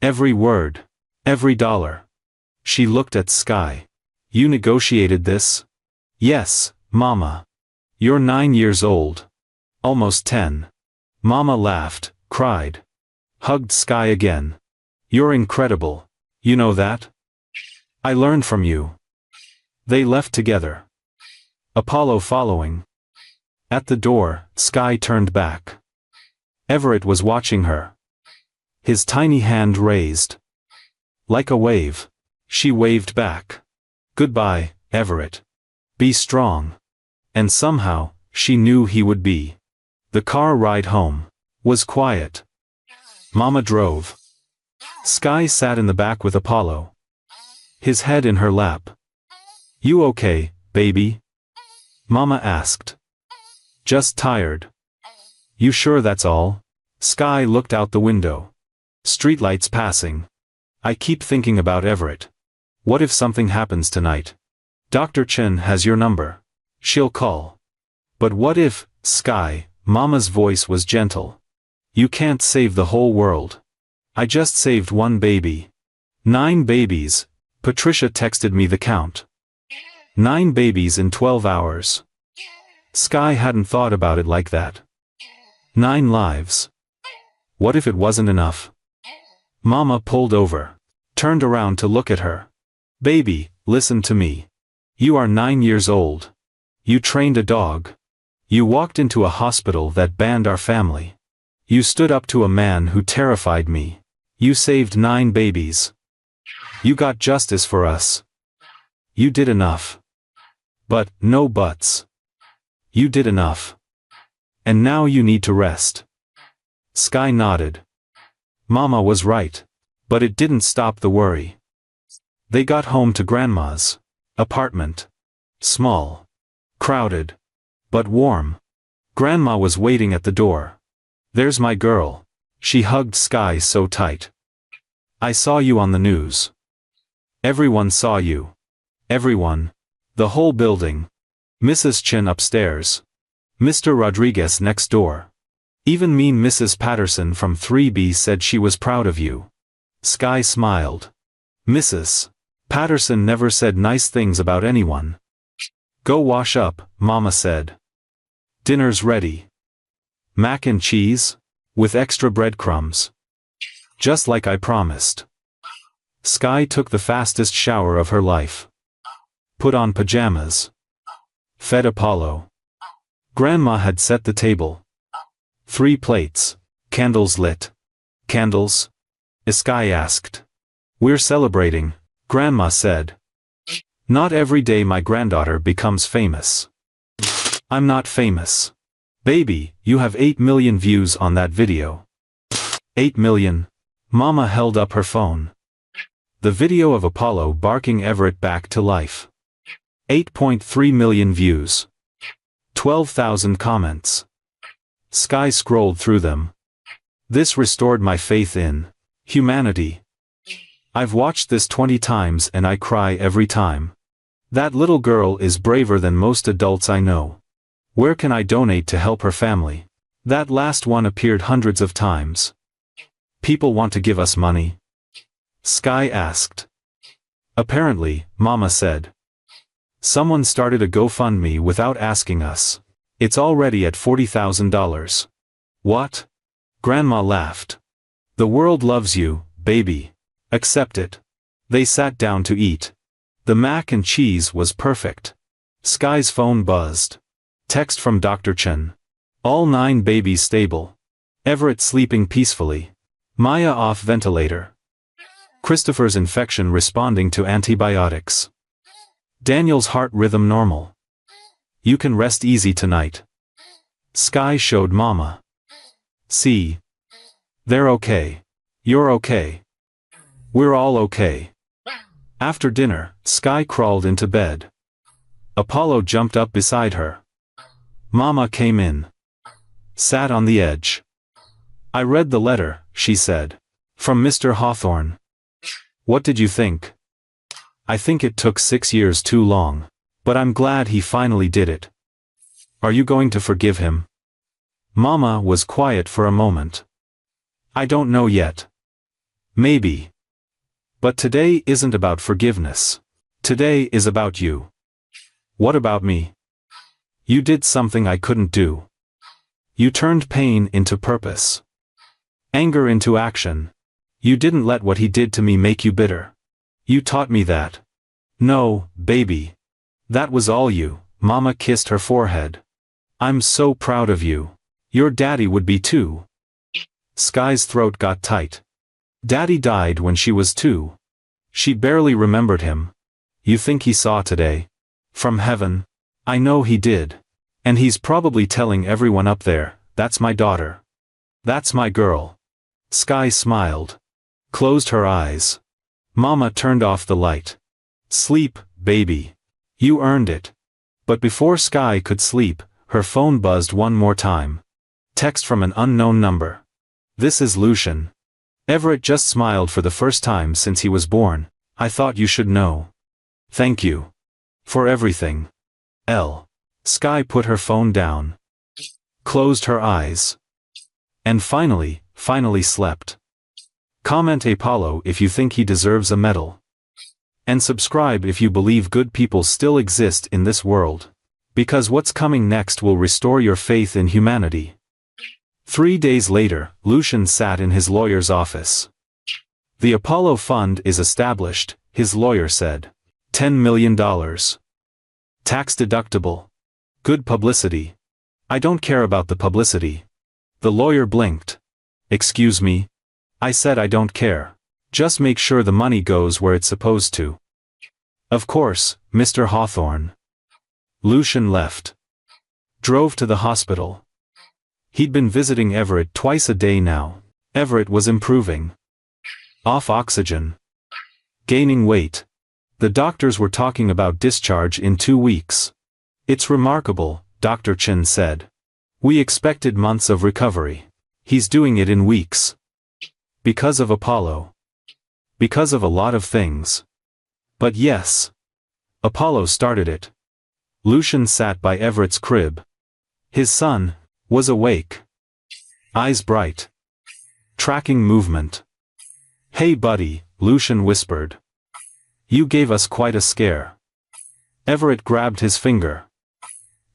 Every word. Every dollar. She looked at Sky. You negotiated this? Yes, Mama. You're 9 years old. Almost 10. Mama laughed, cried. Hugged Sky again. You're incredible. You know that? I learned from you. They left together. Apollo following. At the door, Sky turned back. Everett was watching her. His tiny hand raised. Like a wave. She waved back. Goodbye, Everett. Be strong. And somehow, she knew he would be. The car ride home was quiet. Mama drove. Sky sat in the back with Apollo. His head in her lap. You okay, baby? Mama asked. Just tired. You sure that's all? Sky looked out the window. Streetlights passing. I keep thinking about Everett. What if something happens tonight? Dr. Chen has your number. She'll call. But what if, Sky, Mama's voice was gentle. You can't save the whole world. I just saved one baby. 9 babies. Patricia texted me the count. 9 babies in 12 hours. Sky hadn't thought about it like that. 9 lives. What if it wasn't enough? Mama pulled over. Turned around to look at her. Baby, listen to me. You are 9 years old. You trained a dog. You walked into a hospital that banned our family. You stood up to a man who terrified me. You saved 9 babies. You got justice for us. You did enough. But, no buts. You did enough. And now you need to rest. Sky nodded. Mama was right. But it didn't stop the worry. They got home to Grandma's apartment. Small. Crowded. But warm. Grandma was waiting at the door. There's my girl. She hugged Sky so tight. I saw you on the news. Everyone saw you. Everyone. The whole building. Mrs. Chen upstairs. Mr. Rodriguez next door. Even mean Mrs. Patterson from 3B said she was proud of you. Sky smiled. Mrs. Patterson never said nice things about anyone. Go wash up, Mama said. Dinner's ready. Mac and cheese? With extra breadcrumbs. Just like I promised. Sky took the fastest shower of her life. Put on pajamas. Fed Apollo. Grandma had set the table. 3 plates. Candles lit. Candles? Sky asked. We're celebrating, Grandma said. Not every day my granddaughter becomes famous. I'm not famous. Baby, you have 8 million views on that video. 8 million? Mama held up her phone. The video of Apollo barking Everett back to life. 8.3 million views. 12,000 comments. Sky scrolled through them. This restored my faith in humanity. I've watched this 20 times and I cry every time. That little girl is braver than most adults I know. Where can I donate to help her family? That last one appeared hundreds of times. People want to give us money? Sky asked. Apparently, Mama said. Someone started a GoFundMe without asking us. It's already at $40,000. What? Grandma laughed. The world loves you, baby. Accept it. They sat down to eat. The mac and cheese was perfect. Sky's phone buzzed. Text from Dr. Chen. All 9 babies stable. Everett sleeping peacefully. Maya off ventilator. Christopher's infection responding to antibiotics. Daniel's heart rhythm normal. You can rest easy tonight. Sky showed Mama. See. They're okay. You're okay. We're all okay. After dinner, Sky crawled into bed. Apollo jumped up beside her. Mama came in. Sat on the edge. I read the letter, she said. From Mr. Hawthorne. What did you think? I think it took 6 years too long. But I'm glad he finally did it. Are you going to forgive him? Mama was quiet for a moment. I don't know yet. Maybe. But today isn't about forgiveness. Today is about you. What about me? You did something I couldn't do. You turned pain into purpose. Anger into action. You didn't let what he did to me make you bitter. You taught me that. No, baby. That was all you. Mama kissed her forehead. I'm so proud of you. Your daddy would be too. Sky's throat got tight. Daddy died when she was 2. She barely remembered him. You think he saw today? From heaven? I know he did. And he's probably telling everyone up there, that's my daughter. That's my girl. Sky smiled. Closed her eyes. Mama turned off the light. Sleep, baby. You earned it. But before Sky could sleep, her phone buzzed one more time. Text from an unknown number. This is Lucian. Everett just smiled for the first time since he was born. I thought you should know. Thank you. For everything. L. Sky put her phone down. Closed her eyes. And finally slept. Comment Apollo if you think he deserves a medal. And subscribe if you believe good people still exist in this world. Because what's coming next will restore your faith in humanity. 3 days later, Lucian sat in his lawyer's office. The Apollo Fund is established, his lawyer said. $10 million. Tax deductible. Good publicity. I don't care about the publicity. The lawyer blinked. Excuse me? I said I don't care. Just make sure the money goes where it's supposed to. Of course, Mr. Hawthorne. Lucian left. Drove to the hospital. He'd been visiting Everett twice a day now. Everett was improving. Off oxygen. Gaining weight. The doctors were talking about discharge in 2 weeks. It's remarkable, Dr. Chen said. We expected months of recovery. He's doing it in weeks. Because of Apollo. Because of a lot of things. But yes. Apollo started it. Lucian sat by Everett's crib. His son was awake. Eyes bright. Tracking movement. Hey buddy, Lucian whispered. You gave us quite a scare. Everett grabbed his finger.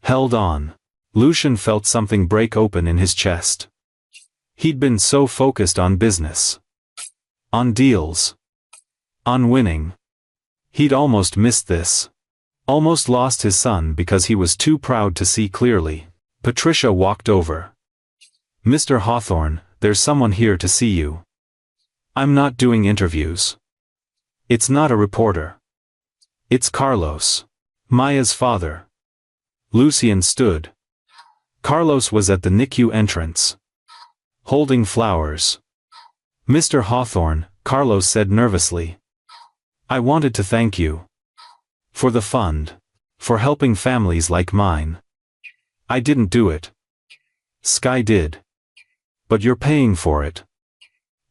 Held on. Lucian felt something break open in his chest. He'd been so focused on business. On deals. On winning. He'd almost missed this. Almost lost his son because he was too proud to see clearly. Patricia walked over. Mr. Hawthorne, there's someone here to see you. I'm not doing interviews. It's not a reporter. It's Carlos. Maya's father. Lucian stood. Carlos was at the NICU entrance. Holding flowers. Mr. Hawthorne, Carlos said nervously. I wanted to thank you. For the fund. For helping families like mine. I didn't do it. Sky did. But you're paying for it.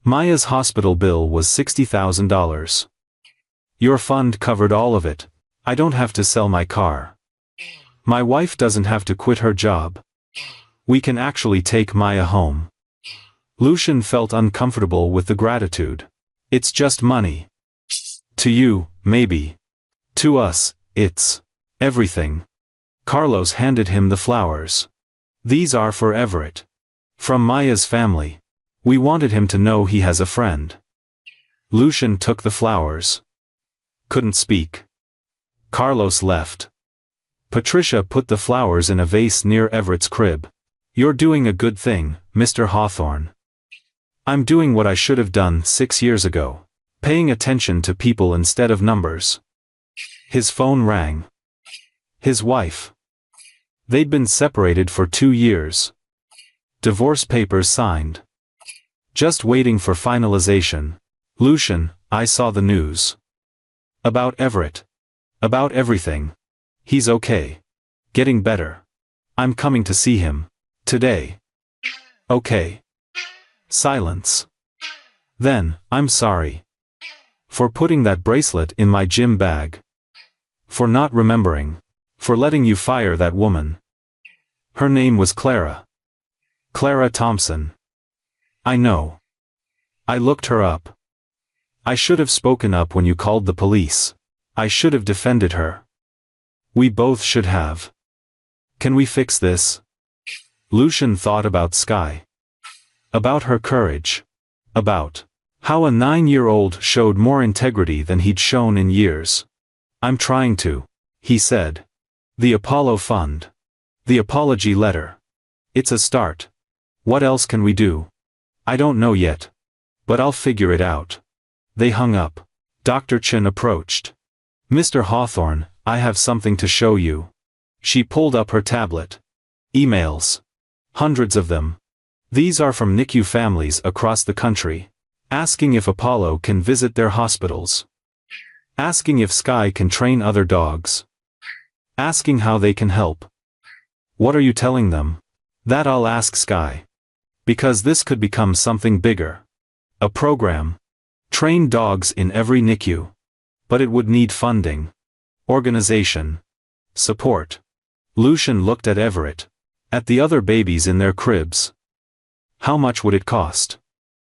Maya's hospital bill was $60,000. Your fund covered all of it. I don't have to sell my car. My wife doesn't have to quit her job. We can actually take Maya home. Lucian felt uncomfortable with the gratitude. It's just money. To you, maybe. To us, it's everything. Carlos handed him the flowers. These are for Everett. From Maya's family. We wanted him to know he has a friend. Lucian took the flowers. Couldn't speak. Carlos left. Patricia put the flowers in a vase near Everett's crib. You're doing a good thing, Mr. Hawthorne. I'm doing what I should have done 6 years ago. Paying attention to people instead of numbers. His phone rang. His wife. They'd been separated for 2 years. Divorce papers signed. Just waiting for finalization. Lucian, I saw the news. About Everett. About everything. He's okay. Getting better. I'm coming to see him. Today. Okay. Silence. Then, I'm sorry. For putting that bracelet in my gym bag. For not remembering. For letting you fire that woman. Her name was Clara. Clara Thompson. I know. I looked her up. I should have spoken up when you called the police. I should have defended her. We both should have. Can we fix this? Lucian thought about Sky. About her courage. About how a 9-year-old showed more integrity than he'd shown in years. I'm trying to, he said. The Apollo Fund. The apology letter. It's a start. What else can we do? I don't know yet. But I'll figure it out. They hung up. Dr. Chen approached. Mr. Hawthorne, I have something to show you. She pulled up her tablet. Emails. Hundreds of them. These are from NICU families across the country. Asking if Apollo can visit their hospitals. Asking if Sky can train other dogs. Asking how they can help. What are you telling them? That I'll ask Sky. Because this could become something bigger. A program. Train dogs in every NICU. But it would need funding. Organization. Support. Lucian looked at Everett. At the other babies in their cribs. How much would it cost?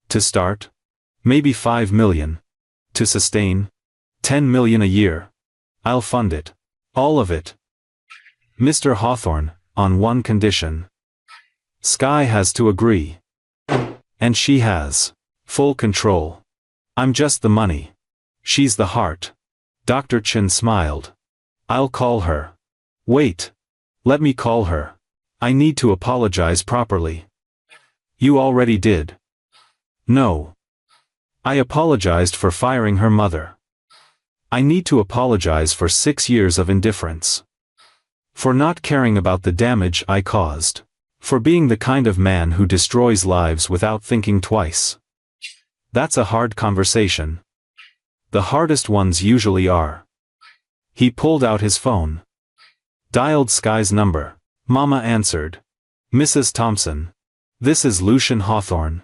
To start? Maybe 5 million. To sustain? 10 million a year. I'll fund it. All of it. Mr. Hawthorne, on one condition. Sky has to agree. And she has. Full control. I'm just the money. She's the heart. Dr. Chen smiled. I'll call her. Wait. Let me call her. I need to apologize properly. You already did. No. I apologized for firing her mother. I need to apologize for 6 years of indifference. For not caring about the damage I caused. For being the kind of man who destroys lives without thinking twice. That's a hard conversation. The hardest ones usually are. He pulled out his phone. Dialed Sky's number. Mama answered. Mrs. Thompson. This is Lucian Hawthorne.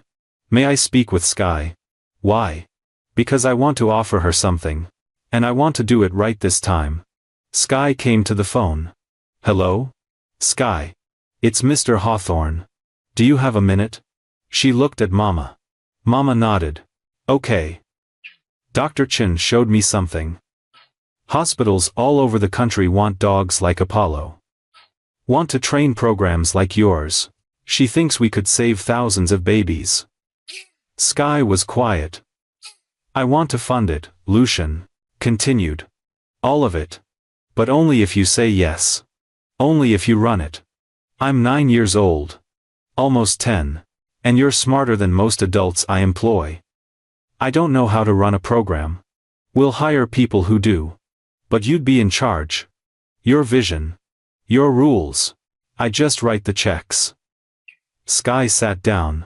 May I speak with Sky? Why? Because I want to offer her something. And I want to do it right this time. Sky came to the phone. Hello? Sky. It's Mr. Hawthorne. Do you have a minute? She looked at Mama. Mama nodded. Okay. Dr. Chen showed me something. Hospitals all over the country want dogs like Apollo. Want to train programs like yours. She thinks we could save thousands of babies. Sky was quiet. I want to fund it, Lucian continued. All of it. But only if you say yes. Only if you run it. I'm 9 years old. Almost 10. And you're smarter than most adults I employ. I don't know how to run a program. We'll hire people who do. But you'd be in charge. Your vision. Your rules. I just write the checks. Sky sat down.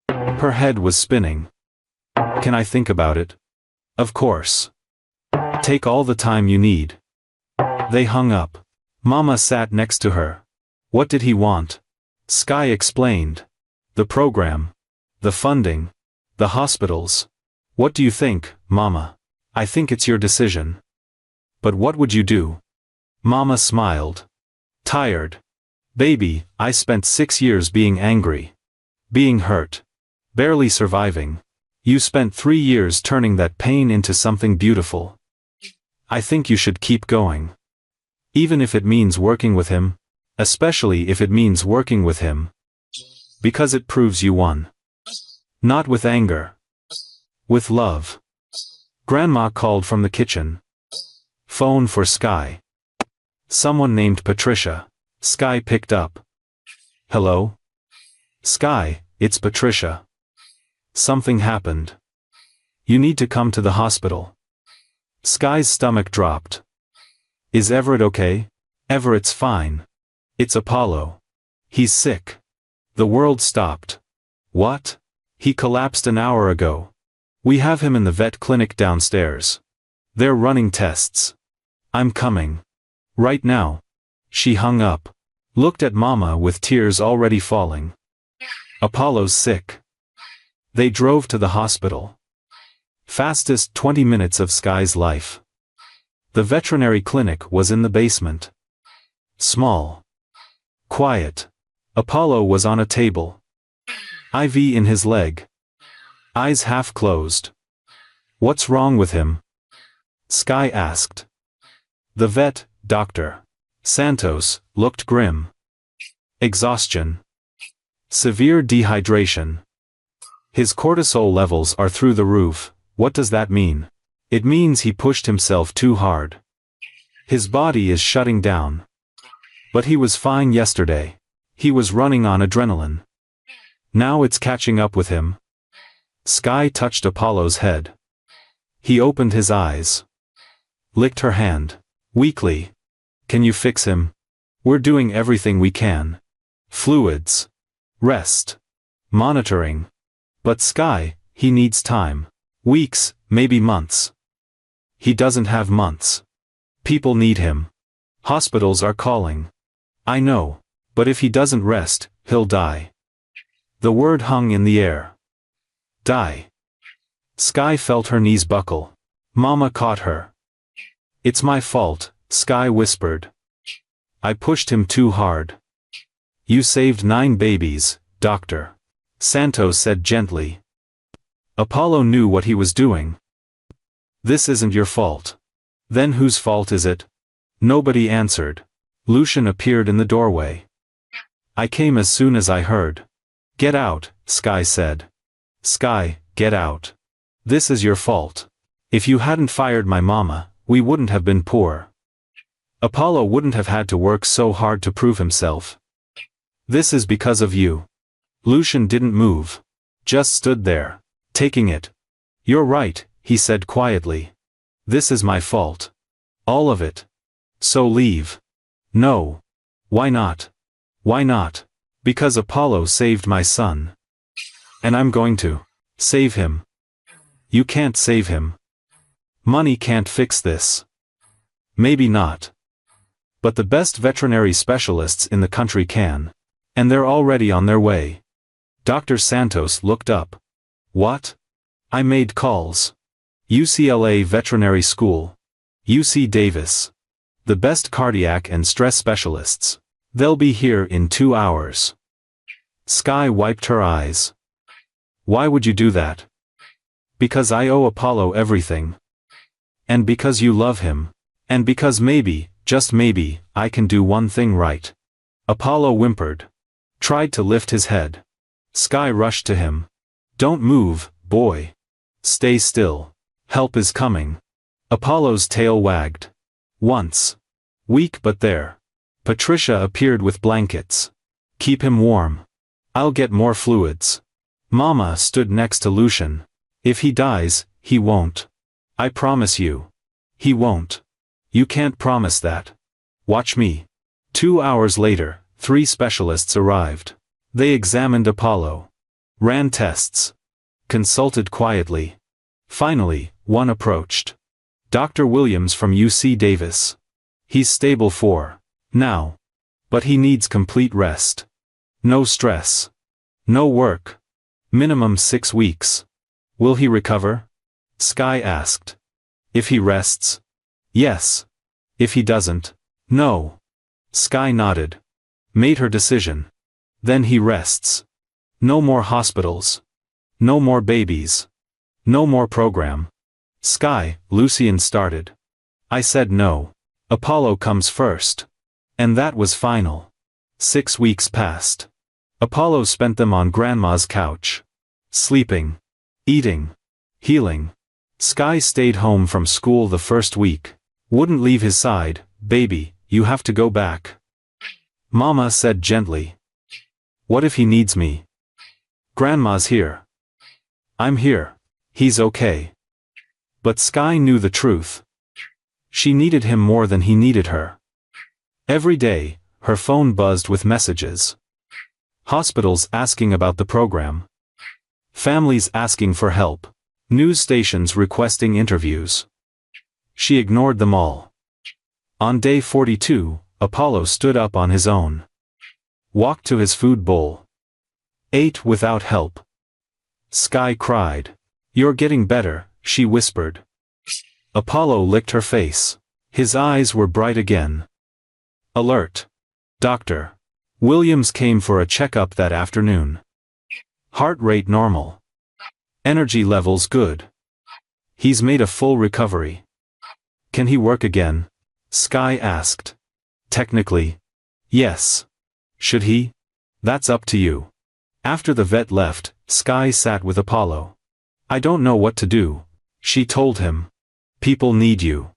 Her head was spinning. Can I think about it? Of course. Take all the time you need. They hung up. Mama sat next to her. What did he want? Sky explained. The program. The funding. The hospitals. What do you think, Mama? I think it's your decision. But what would you do? Mama smiled. Tired. Baby, I spent 6 years being angry. Being hurt. Barely surviving. You spent 3 years turning that pain into something beautiful. I think you should keep going. Even if it means working with him. Especially if it means working with him. Because it proves you won. Not with anger. With love. Grandma called from the kitchen. Phone for Sky. Someone named Patricia. Sky picked up. Hello? Sky, it's Patricia. Something happened. You need to come to the hospital. Sky's stomach dropped. Is Everett okay? Everett's fine. It's Apollo. He's sick. The world stopped. What? He collapsed an hour ago. We have him in the vet clinic downstairs. They're running tests. I'm coming. Right now. She hung up. Looked at Mama with tears already falling. Apollo's sick. They drove to the hospital. Fastest 20 minutes of Sky's life. The veterinary clinic was in the basement. Small. Quiet. Apollo was on a table. IV in his leg. Eyes half closed. What's wrong with him? Sky asked. The vet, Dr. Santos, looked grim. Exhaustion. Severe dehydration. His cortisol levels are through the roof. What does that mean? It means he pushed himself too hard. His body is shutting down. But he was fine yesterday. He was running on adrenaline. Now it's catching up with him. Sky touched Apollo's head. He opened his eyes. Licked her hand. Weakly. Can you fix him? We're doing everything we can. Fluids. Rest. Monitoring. But Sky, he needs time. Weeks, maybe months. He doesn't have months. People need him. Hospitals are calling. I know. But if he doesn't rest, he'll die. The word hung in the air. Die. Sky felt her knees buckle. Mama caught her. It's my fault, Sky whispered. I pushed him too hard. You saved 9 babies, Dr. Santos said gently. Apollo knew what he was doing. This isn't your fault. Then whose fault is it? Nobody answered. Lucian appeared in the doorway. I came as soon as I heard. Get out, Sky said. Sky, get out. This is your fault. If you hadn't fired my mama, we wouldn't have been poor. Apollo wouldn't have had to work so hard to prove himself. This is because of you. Lucian didn't move. Just stood there. Taking it. You're right, he said quietly. This is my fault. All of it. So leave. No. Why not? Why not? Because Apollo saved my son. And I'm going to save him. You can't save him. Money can't fix this. Maybe not. But the best veterinary specialists in the country can. And they're already on their way. Dr. Santos looked up. What? I made calls. UCLA Veterinary School. UC Davis. The best cardiac and stress specialists. They'll be here in 2 hours. Sky wiped her eyes. Why would you do that? Because I owe Apollo everything. And because you love him. And because maybe, just maybe, I can do one thing right. Apollo whimpered. Tried to lift his head. Sky rushed to him. Don't move, boy. Stay still. Help is coming. Apollo's tail wagged. Once. Weak but there. Patricia appeared with blankets. Keep him warm. I'll get more fluids. Mama stood next to Lucian. If he dies, he won't. I promise you. He won't. You can't promise that. Watch me. 2 hours later, 3 specialists arrived. They examined Apollo. Ran tests. Consulted quietly. Finally, one approached. Dr. Williams from UC Davis. He's stable for now. But he needs complete rest. No stress. No work. Minimum 6 weeks. Will he recover? Sky asked. If he rests? Yes. If he doesn't? No. Sky nodded. Made her decision. Then he rests. No more hospitals. No more babies. No more program. Sky, Lucian started. I said no. Apollo comes first. And that was final. 6 weeks passed. Apollo spent them on Grandma's couch. Sleeping. Eating. Healing. Sky stayed home from school the first week. Wouldn't leave his side. Baby, you have to go back. Mama said gently. What if he needs me? Grandma's here. I'm here. He's okay. But Sky knew the truth. She needed him more than he needed her. Every day, her phone buzzed with messages. Hospitals asking about the program. Families asking for help. News stations requesting interviews. She ignored them all. On day 42, Apollo stood up on his own. Walked to his food bowl. Ate without help. Sky cried. You're getting better, she whispered. Apollo licked her face. His eyes were bright again. Alert. Doctor. Williams came for a checkup that afternoon. Heart rate normal. Energy levels good. He's made a full recovery. Can he work again? Sky asked. Technically. Yes. Should he? That's up to you. After the vet left, Sky sat with Apollo. I don't know what to do, she told him. People need you.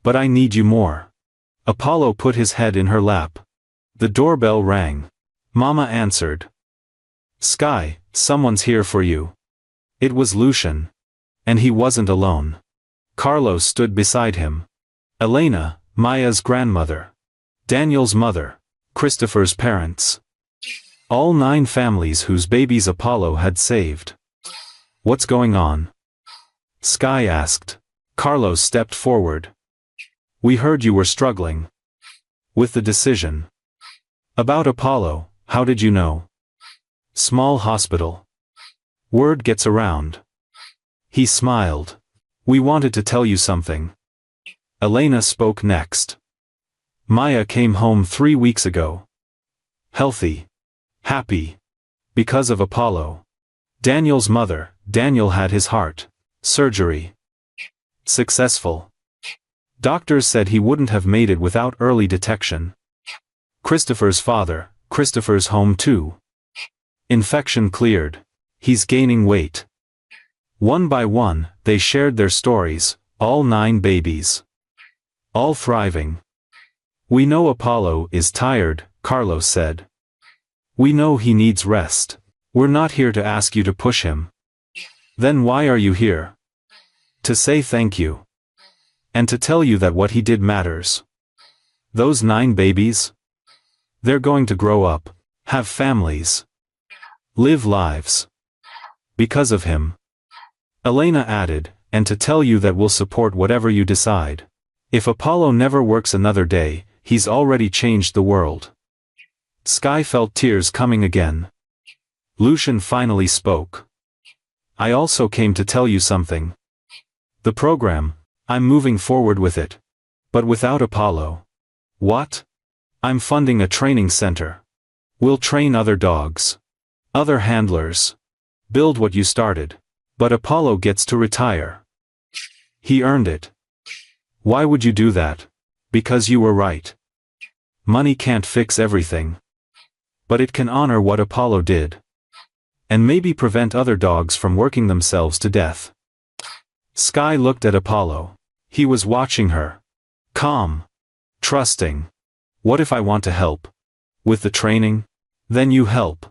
But I need you more. Apollo put his head in her lap. The doorbell rang. Mama answered. Sky, someone's here for you. It was Lucian. And he wasn't alone. Carlos stood beside him. Elena, Maya's grandmother. Daniel's mother. Christopher's parents. All 9 families whose babies Apollo had saved. What's going on? Sky asked. Carlos stepped forward. We heard you were struggling. With the decision. About Apollo, how did you know? Small hospital. Word gets around. He smiled. We wanted to tell you something. Elena spoke next. Maya came home 3 weeks ago. Healthy. Happy. Because of Apollo. Daniel's mother, Daniel had his heart. Surgery. Successful. Doctors said he wouldn't have made it without early detection. Christopher's father, Christopher's home too. Infection cleared. He's gaining weight. One by one, they shared their stories, all 9 babies. All thriving. We know Apollo is tired, Carlos said. We know he needs rest. We're not here to ask you to push him. Then why are you here? To say thank you. And to tell you that what he did matters. Those 9 babies? They're going to grow up, have families, live lives. Because of him. Elena added, and to tell you that we'll support whatever you decide. If Apollo never works another day, he's already changed the world. Sky felt tears coming again. Lucian finally spoke. I also came to tell you something. The program, I'm moving forward with it. But without Apollo. What? I'm funding a training center. We'll train other dogs. Other handlers. Build what you started. But Apollo gets to retire. He earned it. Why would you do that? Because you were right. Money can't fix everything. But it can honor what Apollo did. And maybe prevent other dogs from working themselves to death. Sky looked at Apollo. He was watching her. Calm. Trusting. What if I want to help? With the training? Then you help.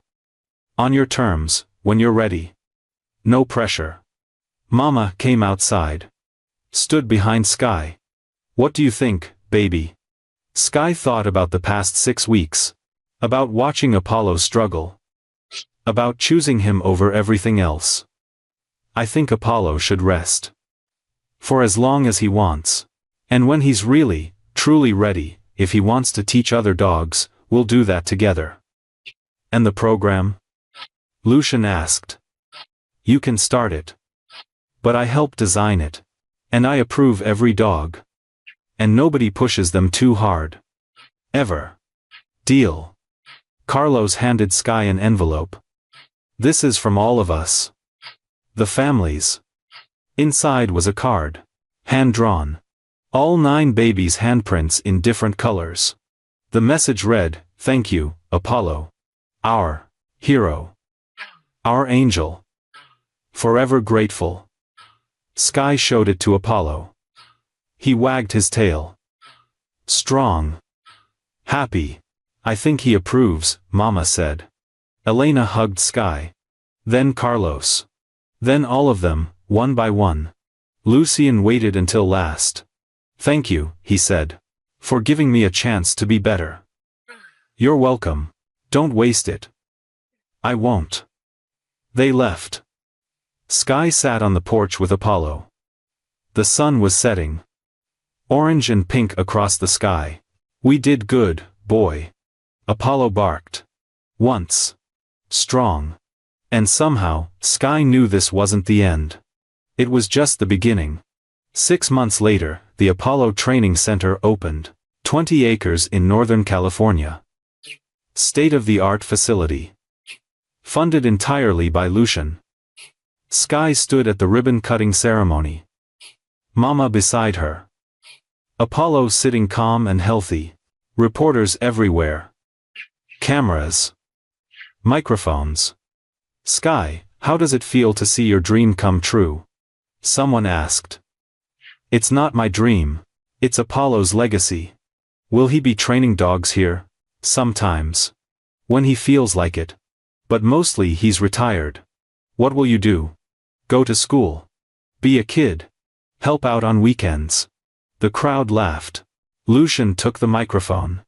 On your terms, when you're ready. No pressure. Mama came outside. Stood behind Sky. What do you think, baby? Sky thought about the past 6 weeks. About watching Apollo struggle. About choosing him over everything else. I think Apollo should rest. For as long as he wants. And when he's really, truly ready, if he wants to teach other dogs, we'll do that together. And the program? Lucian asked. You can start it. But I help design it. And I approve every dog. And nobody pushes them too hard. Ever. Deal. Carlos handed Sky an envelope. This is from all of us. The families. Inside was a card. Hand-drawn. All 9 babies' handprints in different colors. The message read, "Thank you, Apollo. Our hero. Our angel. Forever grateful." Sky showed it to Apollo. He wagged his tail. Strong. Happy. "I think he approves," Mama said. Elena hugged Sky. Then Carlos. Then all of them, one by one. Lucian waited until last. "Thank you," he said. "For giving me a chance to be better." "You're welcome. Don't waste it." "I won't." They left. Sky sat on the porch with Apollo. The sun was setting. Orange and pink across the sky. "We did good, boy." Apollo barked. Once. Strong. And somehow, Sky knew this wasn't the end. It was just the beginning. 6 months later, the Apollo Training Center opened. 20 acres in Northern California. State-of-the-art facility. Funded entirely by Lucian. Sky stood at the ribbon-cutting ceremony. Mama beside her. Apollo sitting calm and healthy. Reporters everywhere. Cameras. Microphones. "Sky, how does it feel to see your dream come true?" Someone asked. "It's not my dream. It's Apollo's legacy." "Will he be training dogs here?" "Sometimes. When he feels like it. But mostly he's retired." "What will you do?" "Go to school. Be a kid. Help out on weekends." The crowd laughed. Lucian took the microphone.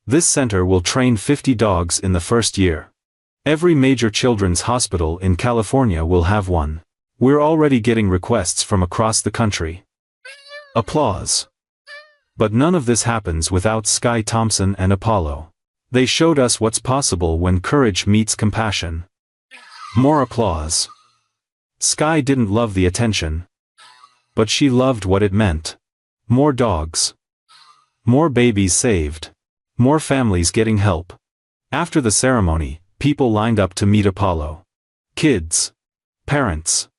"This center will train 50 dogs in the first year. Every major children's hospital in California will have one. We're already getting requests from across the country." Applause. But none of this happens without Sky Thompson and Apollo. They showed us what's possible when courage meets compassion. More applause. Sky didn't love the attention. But she loved what it meant. More dogs. More babies saved. More families getting help. After the ceremony, people lined up to meet Apollo. Kids. Parents.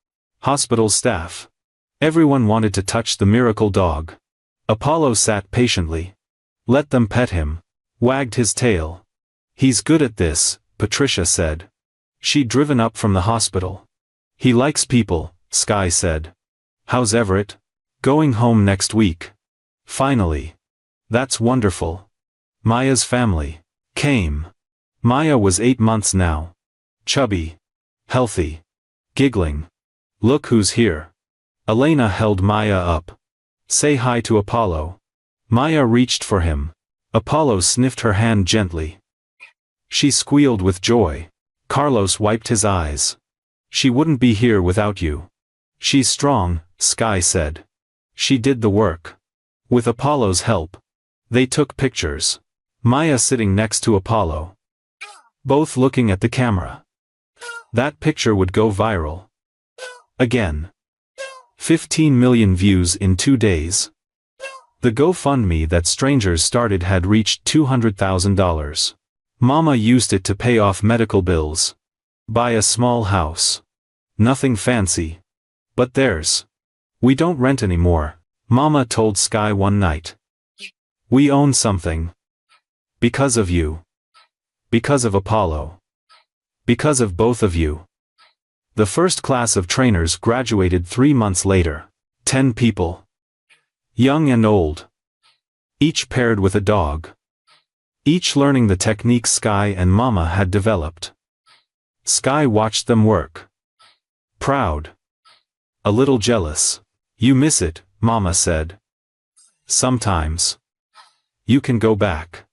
Hospital staff. Everyone wanted to touch the miracle dog. Apollo sat patiently. Let them pet him. Wagged his tail. "He's good at this," Patricia said. She'd driven up from the hospital. "He likes people," Sky said. "How's Everett?" "Going home next week." "Finally." "That's wonderful." Maya's family came. Maya was 8 months now. Chubby. Healthy. Giggling. "Look who's here." Elena held Maya up. "Say hi to Apollo." Maya reached for him. Apollo sniffed her hand gently. She squealed with joy. Carlos wiped his eyes. "She wouldn't be here without you." "She's strong," Sky said. "She did the work." With Apollo's help. They took pictures. Maya sitting next to Apollo. Both looking at the camera. That picture would go viral. Again. 15 million views in 2 days. The GoFundMe that strangers started had reached $200,000. Mama used it to pay off medical bills. Buy a small house. Nothing fancy. But theirs. "We don't rent anymore," Mama told Sky one night. "We own something. Because of you. Because of Apollo. Because of both of you." The first class of trainers graduated 3 months later. 10 people. Young and old. Each paired with a dog. Each learning the techniques Sky and Mama had developed. Sky watched them work. Proud. A little jealous. "You miss it," Mama said. "Sometimes. You can go back.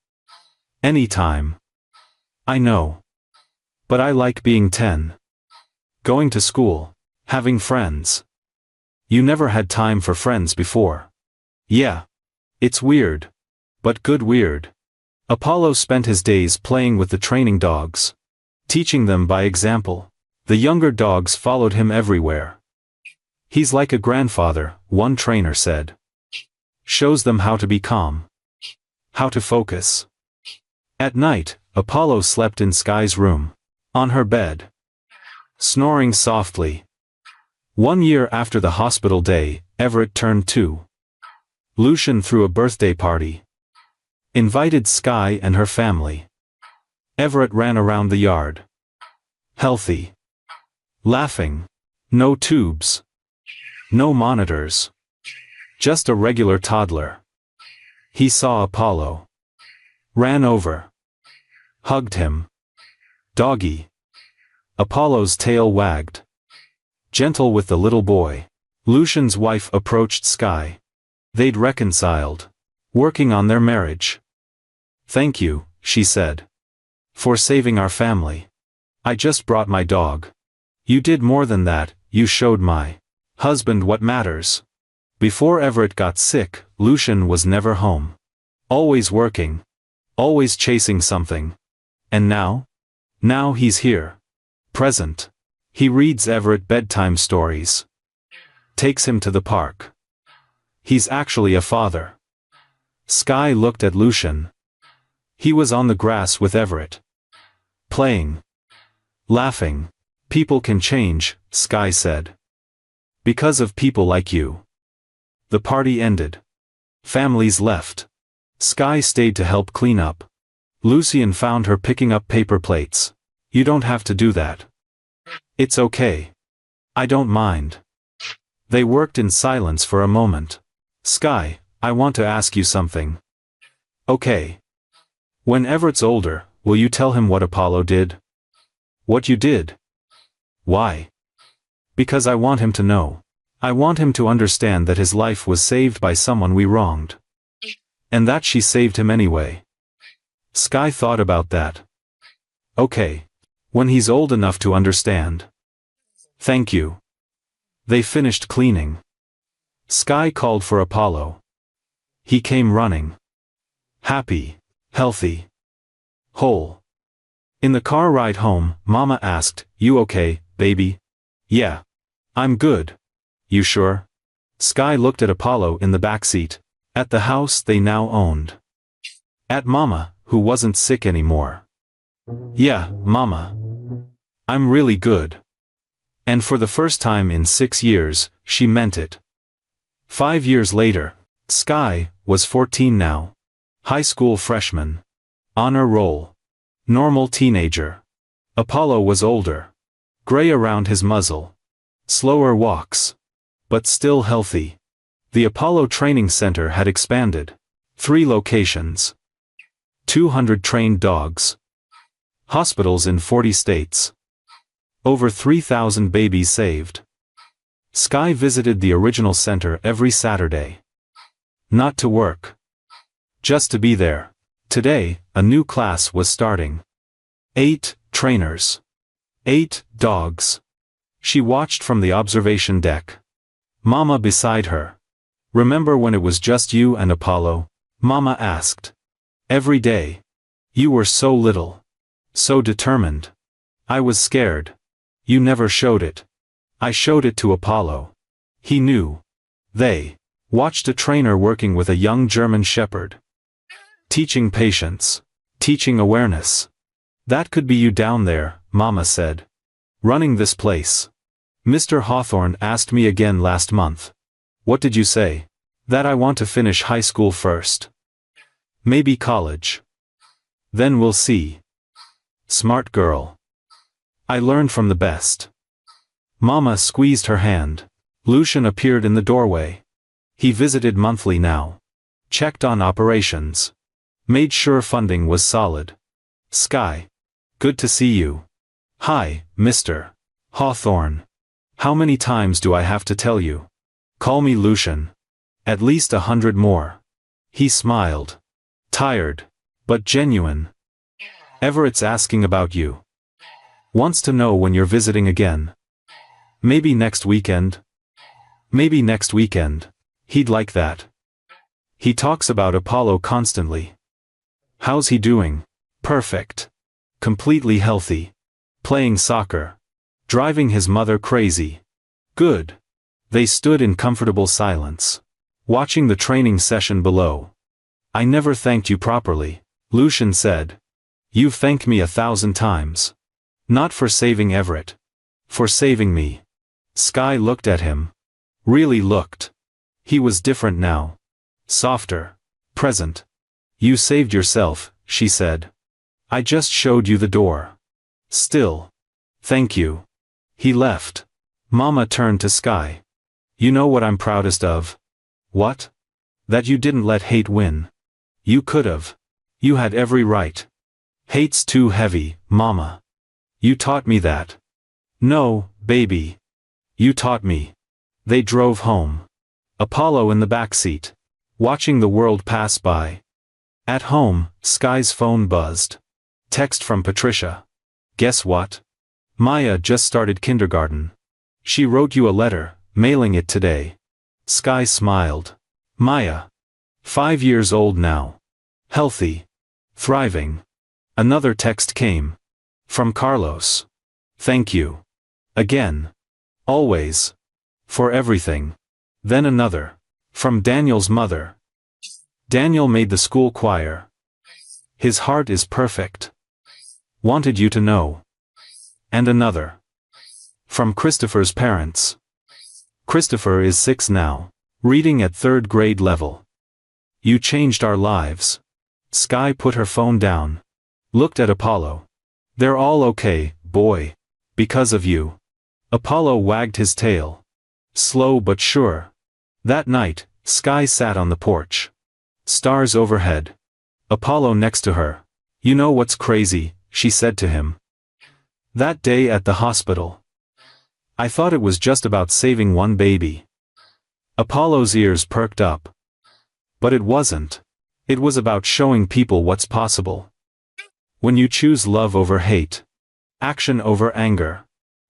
Anytime." "I know. But I like being 10. Going to school. Having friends." "You never had time for friends before." "Yeah. It's weird. But good weird." Apollo spent his days playing with the training dogs. Teaching them by example. The younger dogs followed him everywhere. "He's like a grandfather," one trainer said. "Shows them how to be calm. How to focus. At night, Apollo slept in Sky's room. On her bed. Snoring softly. 1 year after the hospital day, Everett turned 2. Lucian threw a birthday party. Invited Sky and her family. Everett ran around the yard. Healthy. Laughing. No tubes. No monitors. Just a regular toddler. He saw Apollo. Ran over. Hugged him. Doggy. Apollo's tail wagged. Gentle with the little boy. Lucian's wife approached Sky. They'd reconciled. Working on their marriage. "Thank you," she said. "For saving our family. I just brought my dog. You did more than that, you showed my husband what matters." Before Everett got sick, Lucian was never home. Always working. Always chasing something. And now? Now he's here. Present. He reads Everett bedtime stories. Takes him to the park. He's actually a father. Sky looked at Lucian. He was on the grass with Everett. Playing. Laughing. "People can change," Sky said. "Because of people like you." The party ended. Families left. Sky stayed to help clean up. Lucian found her picking up paper plates. "You don't have to do that." "It's okay. I don't mind." They worked in silence for a moment. "Sky, I want to ask you something." "Okay. When Everett's older, will you tell him what Apollo did?" "What you did?" "Why?" "Because I want him to know. I want him to understand that his life was saved by someone we wronged. And that she saved him anyway." Sky thought about that. "Okay. When he's old enough to understand." "Thank you." They finished cleaning. Sky called for Apollo. He came running. Happy. Healthy. Whole. In the car ride home, Mama asked, "You okay, baby?" "Yeah. I'm good." "You sure?" Sky looked at Apollo in the backseat. At the house they now owned. At Mama, who wasn't sick anymore. "Yeah, Mama. I'm really good." And for the first time in 6 years, she meant it. 5 years later, Sky was 14 now. High school freshman. Honor roll. Normal teenager. Apollo was older. Gray around his muzzle. Slower walks. But still healthy. The Apollo Training Center had expanded. 3 locations. 200 trained dogs. Hospitals in 40 states. Over 3,000 babies saved. Sky visited the original center every Saturday. Not to work. Just to be there. Today, a new class was starting. 8 trainers. 8 dogs. She watched from the observation deck. Mama beside her. "Remember when it was just you and Apollo?" Mama asked. "Every day. You were so little. So determined. I was scared. You never showed it. I showed it to Apollo. He knew." They watched a trainer working with a young German shepherd. Teaching patience. Teaching awareness. "That could be you down there," Mama said. "Running this place." Mr. Hawthorne asked me again last month. "What did you say?" "That I want to finish high school first. Maybe college. Then we'll see." Smart girl. I learned from the best. Mama squeezed her hand. Lucian appeared in the doorway. He visited monthly now. Checked on operations. Made sure funding was solid. "Sky. Good to see you." "Hi, Mr. Hawthorne. How many times do I have to tell you?" "Call me Lucian." "At least 100 more." He smiled. Tired. But genuine. "Everett's asking about you. Wants to know when you're visiting again." "Maybe next weekend?" "Maybe next weekend. He'd like that. He talks about Apollo constantly." "How's he doing?" "Perfect. Completely healthy. Playing soccer. Driving his mother crazy." "Good." They stood in comfortable silence. Watching the training session below. "I never thanked you properly," Lucian said. You've thanked me 1,000 times. Not for saving Everett. For saving me. Sky looked at him. Really looked. He was different now. Softer. Present. You saved yourself, she said. I just showed you the door. Still. Thank you. He left. Mama turned to Sky. You know what I'm proudest of? What? That you didn't let hate win. You could've. You had every right. Hate's too heavy, Mama. You taught me that. No, baby. You taught me. They drove home. Apollo in the back seat. Watching the world pass by. At home, Sky's phone buzzed. Text from Patricia. Guess what? Maya just started kindergarten. She wrote you a letter, mailing it today. Sky smiled. Maya. 5 years old now. Healthy. Thriving. Another text came. From Carlos. Thank you. Again. Always. For everything. Then another. From Daniel's mother. Daniel made the school choir. His heart is perfect. Wanted you to know. And another. From Christopher's parents. Christopher is 6 now. Reading at 3rd grade level. You changed our lives. Sky put her phone down. Looked at Apollo. They're all okay, boy. Because of you. Apollo wagged his tail. Slow but sure. That night, Sky sat on the porch. Stars overhead. Apollo next to her. You know what's crazy, she said to him. That day at the hospital. I thought it was just about saving one baby. Apollo's ears perked up. But it wasn't. It was about showing people what's possible. When you choose love over hate. Action over anger.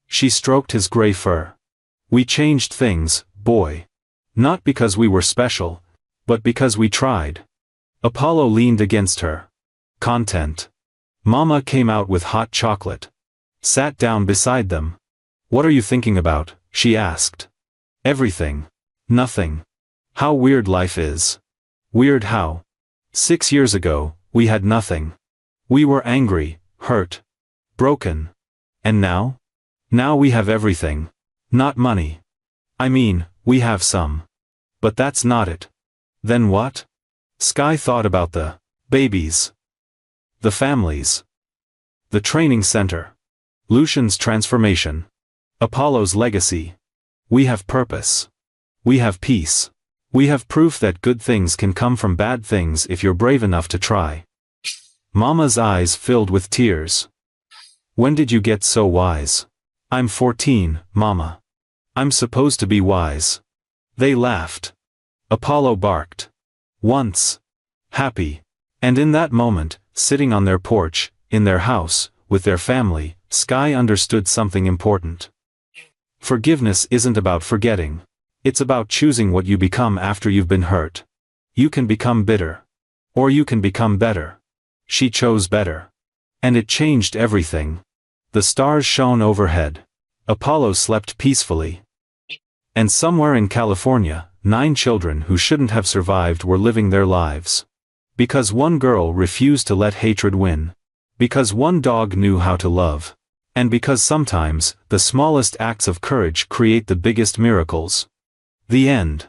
She stroked his gray fur. We changed things, boy. Not because we were special, but because we tried. Apollo leaned against her. Content. Mama came out with hot chocolate. Sat down beside them. What are you thinking about? She asked. Everything. Nothing. How weird life is. Weird how? 6 years ago, we had nothing. We were angry, hurt, broken. And now? Now we have everything. Not money. I mean, we have some. But that's not it. Then what? Sky thought about the babies. The families. The training center. Lucian's transformation. Apollo's legacy. We have purpose. We have peace. We have proof that good things can come from bad things if you're brave enough to try. Mama's eyes filled with tears. When did you get so wise? I'm 14, Mama. I'm supposed to be wise. They laughed. Apollo barked. Once. Happy. And in that moment, sitting on their porch, in their house, with their family, Sky understood something important. Forgiveness isn't about forgetting. It's about choosing what you become after you've been hurt. You can become bitter. Or you can become better. She chose better. And it changed everything. The stars shone overhead. Apollo slept peacefully. And somewhere in California, 9 children who shouldn't have survived were living their lives. Because one girl refused to let hatred win. Because one dog knew how to love. And because sometimes, the smallest acts of courage create the biggest miracles. The end.